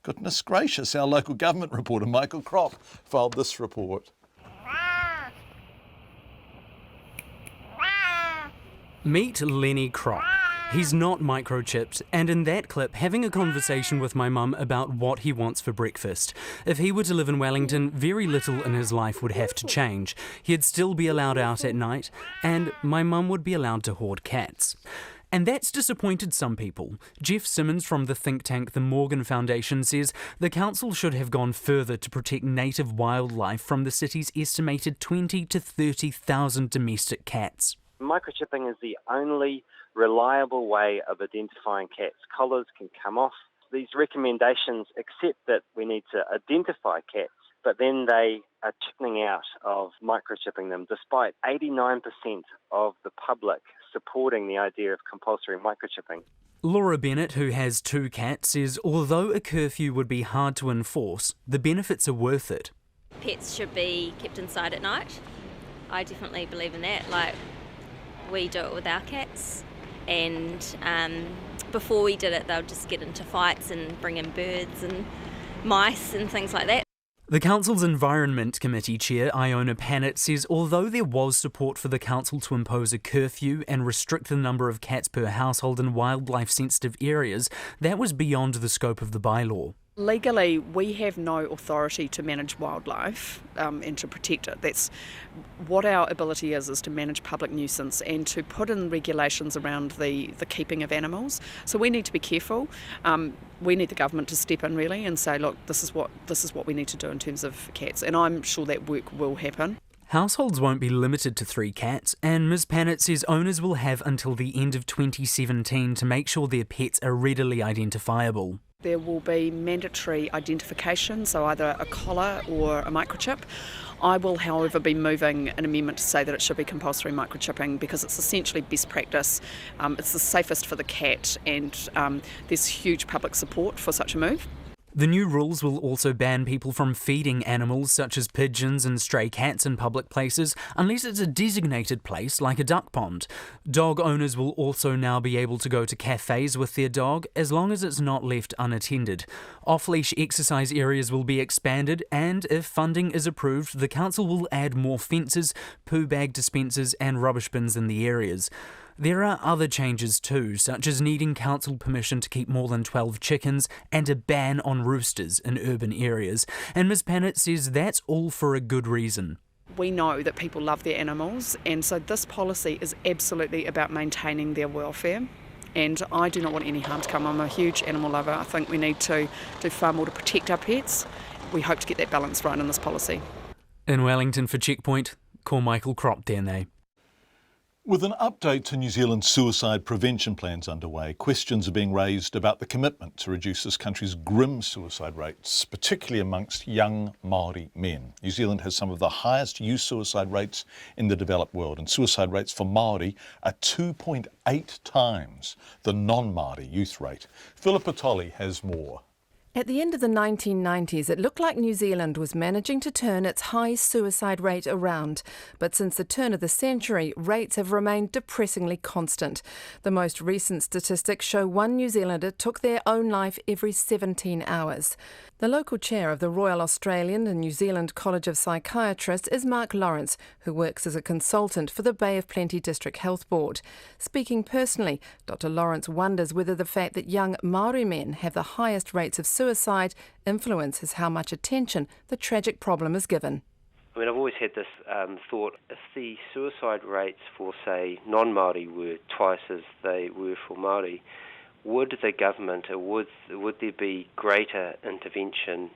Goodness gracious, our local government reporter Michael Kropp filed this report. Meet Lenny Kropp. He's not microchipped, and in that clip, having a conversation with my mum about what he wants for breakfast. If he were to live in Wellington, very little in his life would have to change. He'd still be allowed out at night, and my mum would be allowed to hoard cats. And that's disappointed some people. Jeff Simmons from the think tank The Morgan Foundation says the council should have gone further to protect native wildlife from the city's estimated 20 to 30,000 domestic cats. Microchipping is the only reliable way of identifying cats. Collars can come off. These recommendations accept that we need to identify cats, but then they are chickening out of microchipping them, despite 89% of the public supporting the idea of compulsory microchipping. Laura Bennett, who has 2 cats, says although a curfew would be hard to enforce, the benefits are worth it. Pets should be kept inside at night. I definitely believe in that. Like, we do it with our cats, and before we did it, they'll just get into fights and bring in birds and mice and things like that. The council's Environment Committee Chair, Iona Pannett, says although there was support for the council to impose a curfew and restrict the number of cats per household in wildlife-sensitive areas, that was beyond the scope of the bylaw. Legally, we have no authority to manage wildlife and to protect it. That's what our ability is to manage public nuisance and to put in regulations around the keeping of animals. So we need to be careful. We need the government to step in really and say, look, this is what we need to do in terms of cats, and I'm sure that work will happen. Households won't be limited to 3 cats, and Ms Pannett says owners will have until the end of 2017 to make sure their pets are readily identifiable. There will be mandatory identification, so either a collar or a microchip. I will, however, be moving an amendment to say that it should be compulsory microchipping because it's essentially best practice. It's the safest for the cat, and there's huge public support for such a move. The new rules will also ban people from feeding animals such as pigeons and stray cats in public places unless it's a designated place like a duck pond. Dog owners will also now be able to go to cafes with their dog as long as it's not left unattended. Off-leash exercise areas will be expanded, and if funding is approved, the council will add more fences, poo bag dispensers and rubbish bins in the areas. There are other changes too, such as needing council permission to keep more than 12 chickens and a ban on roosters in urban areas. And Ms Pannett says that's all for a good reason. We know that people love their animals, and so this policy is absolutely about maintaining their welfare. And I do not want any harm to come. I'm a huge animal lover. I think we need to do far more to protect our pets. We hope to get that balance right in this policy. In Wellington for Checkpoint, call Michael Kropp, DNA. With an update to New Zealand's suicide prevention plans underway, questions are being raised about the commitment to reduce this country's grim suicide rates, particularly amongst young Māori men. New Zealand has some of the highest youth suicide rates in the developed world, and suicide rates for Māori are 2.8 times the non-Māori youth rate. Philippa Tolley has more. At the end of the 1990s, it looked like New Zealand was managing to turn its high suicide rate around. But since the turn of the century, rates have remained depressingly constant. The most recent statistics show one New Zealander took their own life every 17 hours. The local chair of the Royal Australian and New Zealand College of Psychiatrists is Mark Lawrence, who works as a consultant for the Bay of Plenty District Health Board. Speaking personally, Dr. Lawrence wonders whether the fact that young Māori men have the highest rates of suicide influences how much attention the tragic problem is given. I mean, I've always had this thought, if the suicide rates for, say, non-Māori were twice as they were for Māori, would the government, or would there be greater intervention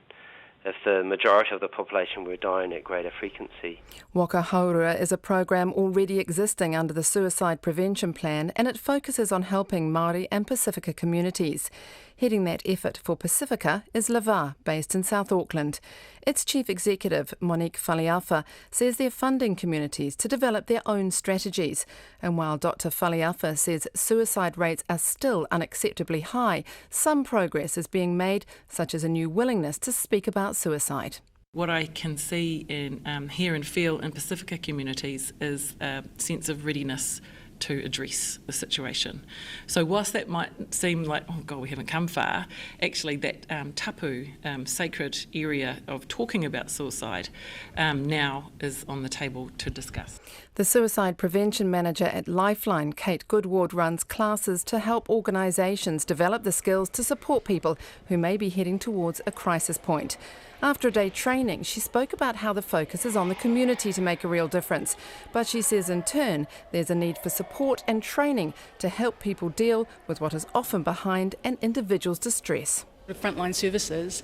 if the majority of the population were dying at greater frequency? Waka Haurua is a program already existing under the Suicide Prevention Plan, and it focuses on helping Māori and Pacifica communities. Heading that effort for Pacifica is Lava, based in South Auckland. Its chief executive, Monique Faliafa, says they're funding communities to develop their own strategies. And while Dr. Faliafa says suicide rates are still unacceptably high, some progress is being made, such as a new willingness to speak about suicide. What I can see and hear and feel in Pacifica communities is a sense of readiness to address the situation. So whilst that might seem like, oh God, we haven't come far, actually that tapu, sacred area of talking about suicide now is on the table to discuss. The Suicide Prevention Manager at Lifeline, Kate Goodward, runs classes to help organisations develop the skills to support people who may be heading towards a crisis point. After a day training, she spoke about how the focus is on the community to make a real difference. But she says in turn, there's a need for support and training to help people deal with what is often behind an individual's distress. The frontline services,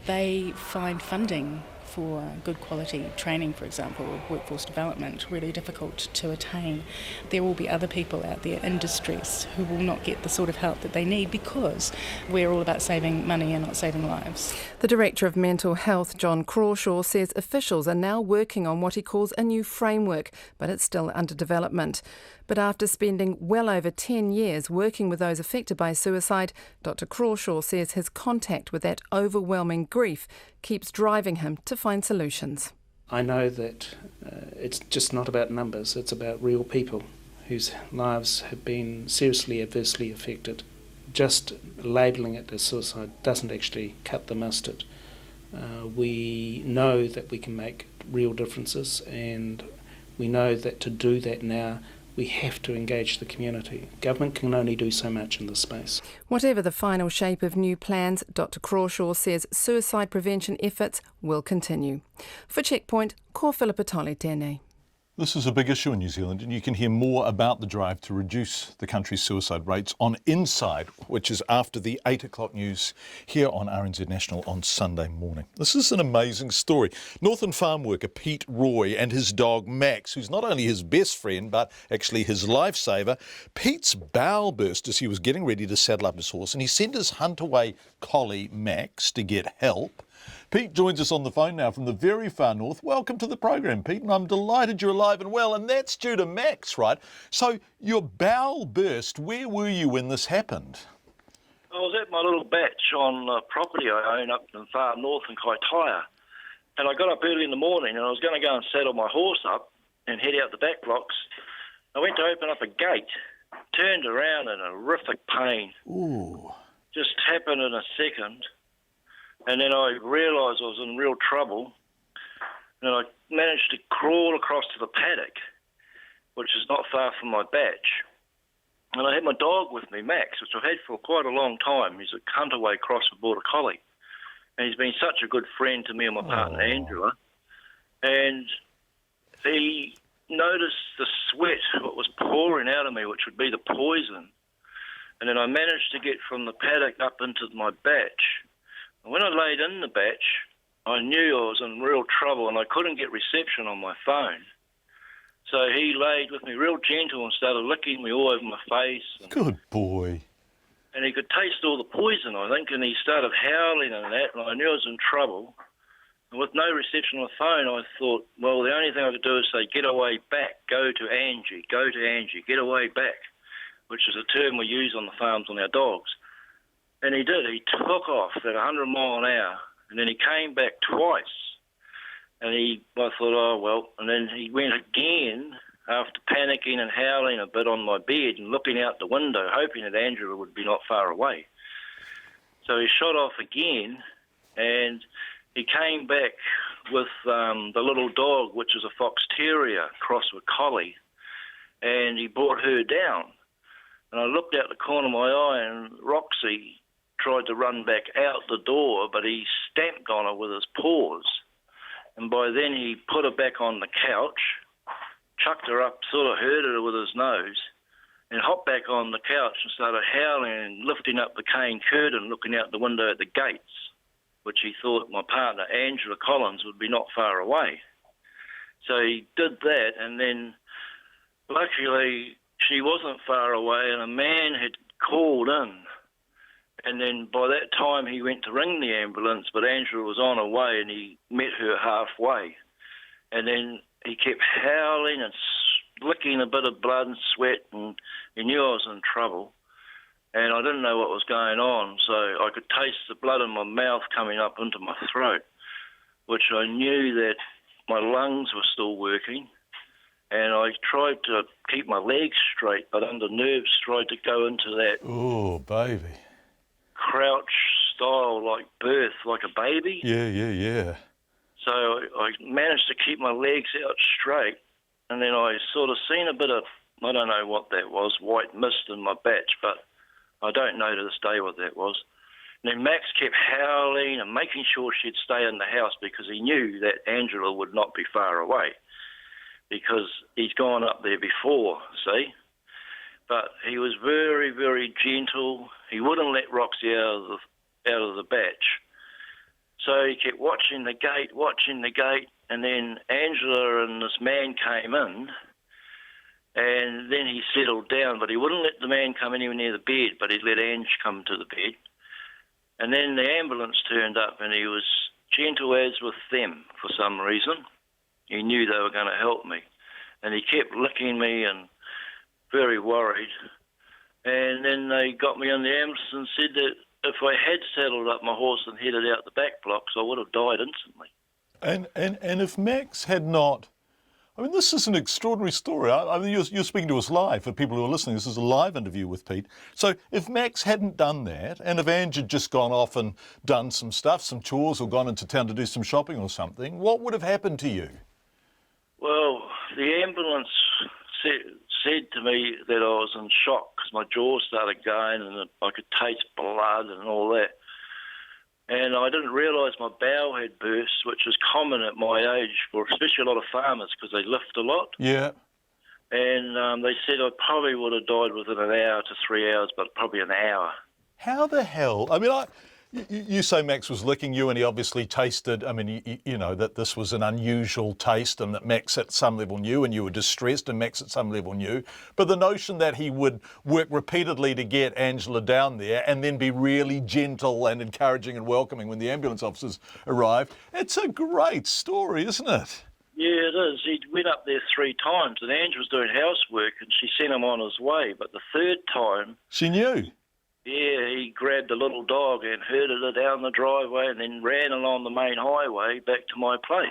they find funding for good quality training, for example, workforce development, really difficult to attain. There will be other people out there in distress who will not get the sort of help that they need because we're all about saving money and not saving lives. The Director of Mental Health, John Crawshaw, says officials are now working on what he calls a new framework, but it's still under development. But after spending well over 10 years working with those affected by suicide, Dr. Crawshaw says his contact with that overwhelming grief keeps driving him to find solutions. I know that it's just not about numbers, it's about real people whose lives have been seriously adversely affected. Just labelling it as suicide doesn't actually cut the mustard. We know that we can make real differences, and we know that to do that now we have to engage the community. Government can only do so much in this space. Whatever the final shape of new plans, Dr. Crawshaw says suicide prevention efforts will continue. For Checkpoint, ko Philippa Tolley tēnei. This is a big issue in New Zealand, and you can hear more about the drive to reduce the country's suicide rates on Inside, which is after the 8 o'clock news here on RNZ National on Sunday morning. This is an amazing story. Northern farm worker Pete Roy and his dog Max, who's not only his best friend but actually his lifesaver. Pete's bowel burst as he was getting ready to saddle up his horse, and he sent his hunt-away collie Max to get help. Pete joins us on the phone now from the very far north. Welcome to the program, Pete, and I'm delighted you're alive and well, and that's due to Max, right? So your bowel burst, where were you when this happened? I was at my little batch on property I own up in the far north in Kaitaia, and I got up early in the morning and I was going to go and saddle my horse up and head out the back blocks. I went to open up a gate, turned around in horrific pain. Ooh. Just happened in a second. And then I realised I was in real trouble, and I managed to crawl across to the paddock, which is not far from my batch. And I had my dog with me, Max, which I've had for quite a long time. He's a hunt-away cross with Border Collie, and he's been such a good friend to me and my partner, Angela. And he noticed the sweat, what was pouring out of me, which would be the poison. And then I managed to get from the paddock up into my batch. When I laid in the batch, I knew I was in real trouble and I couldn't get reception on my phone. So he laid with me real gentle and started licking me all over my face. Good boy. And he could taste all the poison, I think, and he started howling and that, and I knew I was in trouble. And with no reception on the phone, I thought, well, the only thing I could do is say, get away back, go to Angie, get away back, which is a term we use on the farms on our dogs. And he did. He took off at 100 mile an hour, and then he came back twice. And I thought, oh, well, and then he went again after panicking and howling a bit on my bed and looking out the window, hoping that Angela would be not far away. So he shot off again, and he came back with the little dog, which is a fox terrier, crossed with collie, and he brought her down. And I looked out the corner of my eye, and Roxy tried to run back out the door, but he stamped on her with his paws. And by then he put her back on the couch, chucked her up, sort of herded her with his nose, and hopped back on the couch and started howling and lifting up the cane curtain, looking out the window at the gates, which he thought my partner, Angela Collins, would be not far away. So he did that, and then luckily she wasn't far away, and a man had called in. And then by that time he went to ring the ambulance, but Angela was on her way, and he met her halfway. And then he kept howling and licking a bit of blood and sweat, and he knew I was in trouble. And I didn't know what was going on, so I could taste the blood in my mouth coming up into my throat, which I knew that my lungs were still working. And I tried to keep my legs straight, but under nerves tried to go into that Oh, baby. crouch style, like birth, like a baby. Yeah. So I managed to keep my legs out straight, and then I sort of seen a bit of, I don't know what that was, white mist in my batch, but I don't know to this day what that was. And then Max kept howling and making sure she'd stay in the house because he knew that Angela would not be far away because he's gone up there before, see? But he was very, very gentle. He wouldn't let Roxy out of the batch. So he kept watching the gate, and then Angela and this man came in, and then he settled down, but he wouldn't let the man come anywhere near the bed, but he'd let Ange come to the bed. And then the ambulance turned up, and he was gentle as with them for some reason. He knew they were going to help me. And he kept licking me and very worried. And then they got me in the ambulance and said that if I had saddled up my horse and headed out the back blocks, I would have died instantly. And if Max had not, I mean, this is an extraordinary story. I mean, you're speaking to us live. For people who are listening, this is a live interview with Pete. So if Max hadn't done that, and if Ange had just gone off and done some stuff, some chores, or gone into town to do some shopping or something, what would have happened to you? Well, the ambulance said to me that I was in shock because my jaw started going and I could taste blood and all that. And I didn't realise my bowel had burst, which is common at my age for especially a lot of farmers because they lift a lot. Yeah. And they said I probably would have died within an hour to 3 hours, but probably an hour. How the hell? I mean, you say Max was licking you and he obviously tasted, I mean, you know, that this was an unusual taste and that Max at some level knew and you were distressed and Max at some level knew. But the notion that he would work repeatedly to get Angela down there and then be really gentle and encouraging and welcoming when the ambulance officers arrived, it's a great story, isn't it? Yeah, it is. He went up there 3 times and Ange was doing housework and she sent him on his way. But the third time... She knew? Yeah, he grabbed a little dog and herded her down the driveway and then ran along the main highway back to my place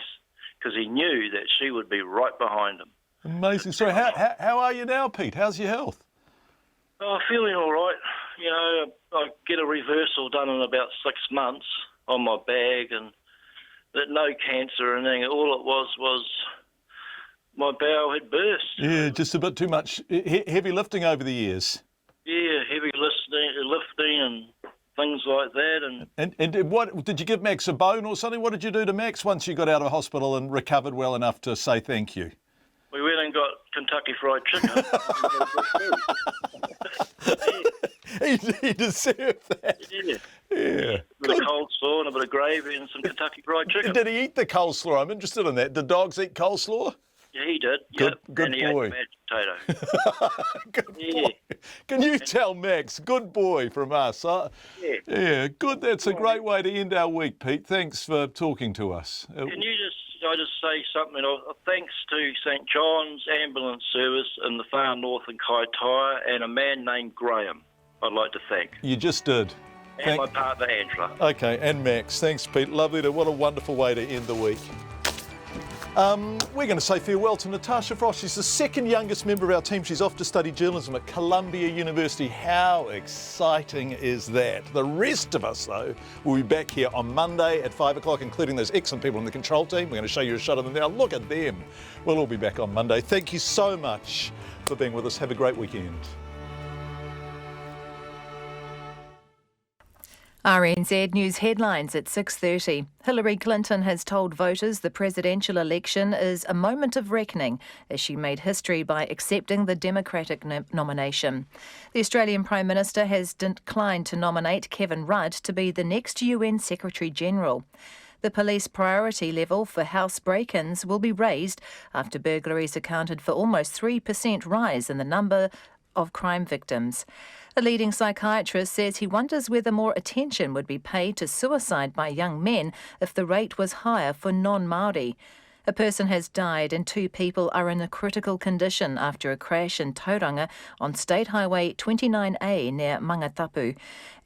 because he knew that she would be right behind him. Amazing. So how are you now, Pete? How's your health? Oh, feeling all right. You know, I get a reversal done in about 6 months on my bag and that no cancer or anything. All it was my bowel had burst. Yeah, just a bit too much heavy lifting over the years. Yeah, heavy lifting and things like that. And what did you give Max a bone or something? What did you do to Max once you got out of hospital and recovered well enough to say thank you? We went and got Kentucky Fried Chicken. He deserved that. Yeah. Yeah. With a coleslaw and a bit of gravy and some Kentucky Fried Chicken. Did he eat the coleslaw? I'm interested in that. Did dogs eat coleslaw? Yeah, he did. Good and he boy. ate the mashed potato. Good boy. Can you tell Max? Good boy from us. Huh? Yeah, good. That's a great way to end our week, Pete. Thanks for talking to us. Can you I just say something? Thanks to St John's Ambulance Service in the far north in Kaitaia and a man named Graham, I'd like to thank. You just did. And my partner Angela. Okay, and Max. Thanks, Pete. Lovely. What a wonderful way to end the week. We're going to say farewell to Natasha Frost. She's the second youngest member of our team. She's off to study journalism at Columbia University. How exciting is that? The rest of us, though, will be back here on Monday at 5 o'clock, including those excellent people in the control team. We're going to show you a shot of them now. Look at them. We'll all be back on Monday. Thank you so much for being with us. Have a great weekend. RNZ News headlines at 6:30. Hillary Clinton has told voters the presidential election is a moment of reckoning as she made history by accepting the Democratic nomination. The Australian Prime Minister has declined to nominate Kevin Rudd to be the next UN Secretary-General. The police priority level for house break-ins will be raised after burglaries accounted for almost 3% rise in the number of crime victims. A leading psychiatrist says he wonders whether more attention would be paid to suicide by young men if the rate was higher for non-Māori. A person has died and 2 people are in a critical condition after a crash in Tauranga on State Highway 29A near Mangatapu.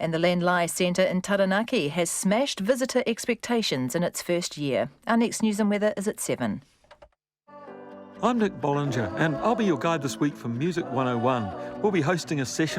And the Lenlai Centre in Taranaki has smashed visitor expectations in its first year. Our next news and weather is at 7. I'm Nick Bollinger, and I'll be your guide this week for Music 101. We'll be hosting a session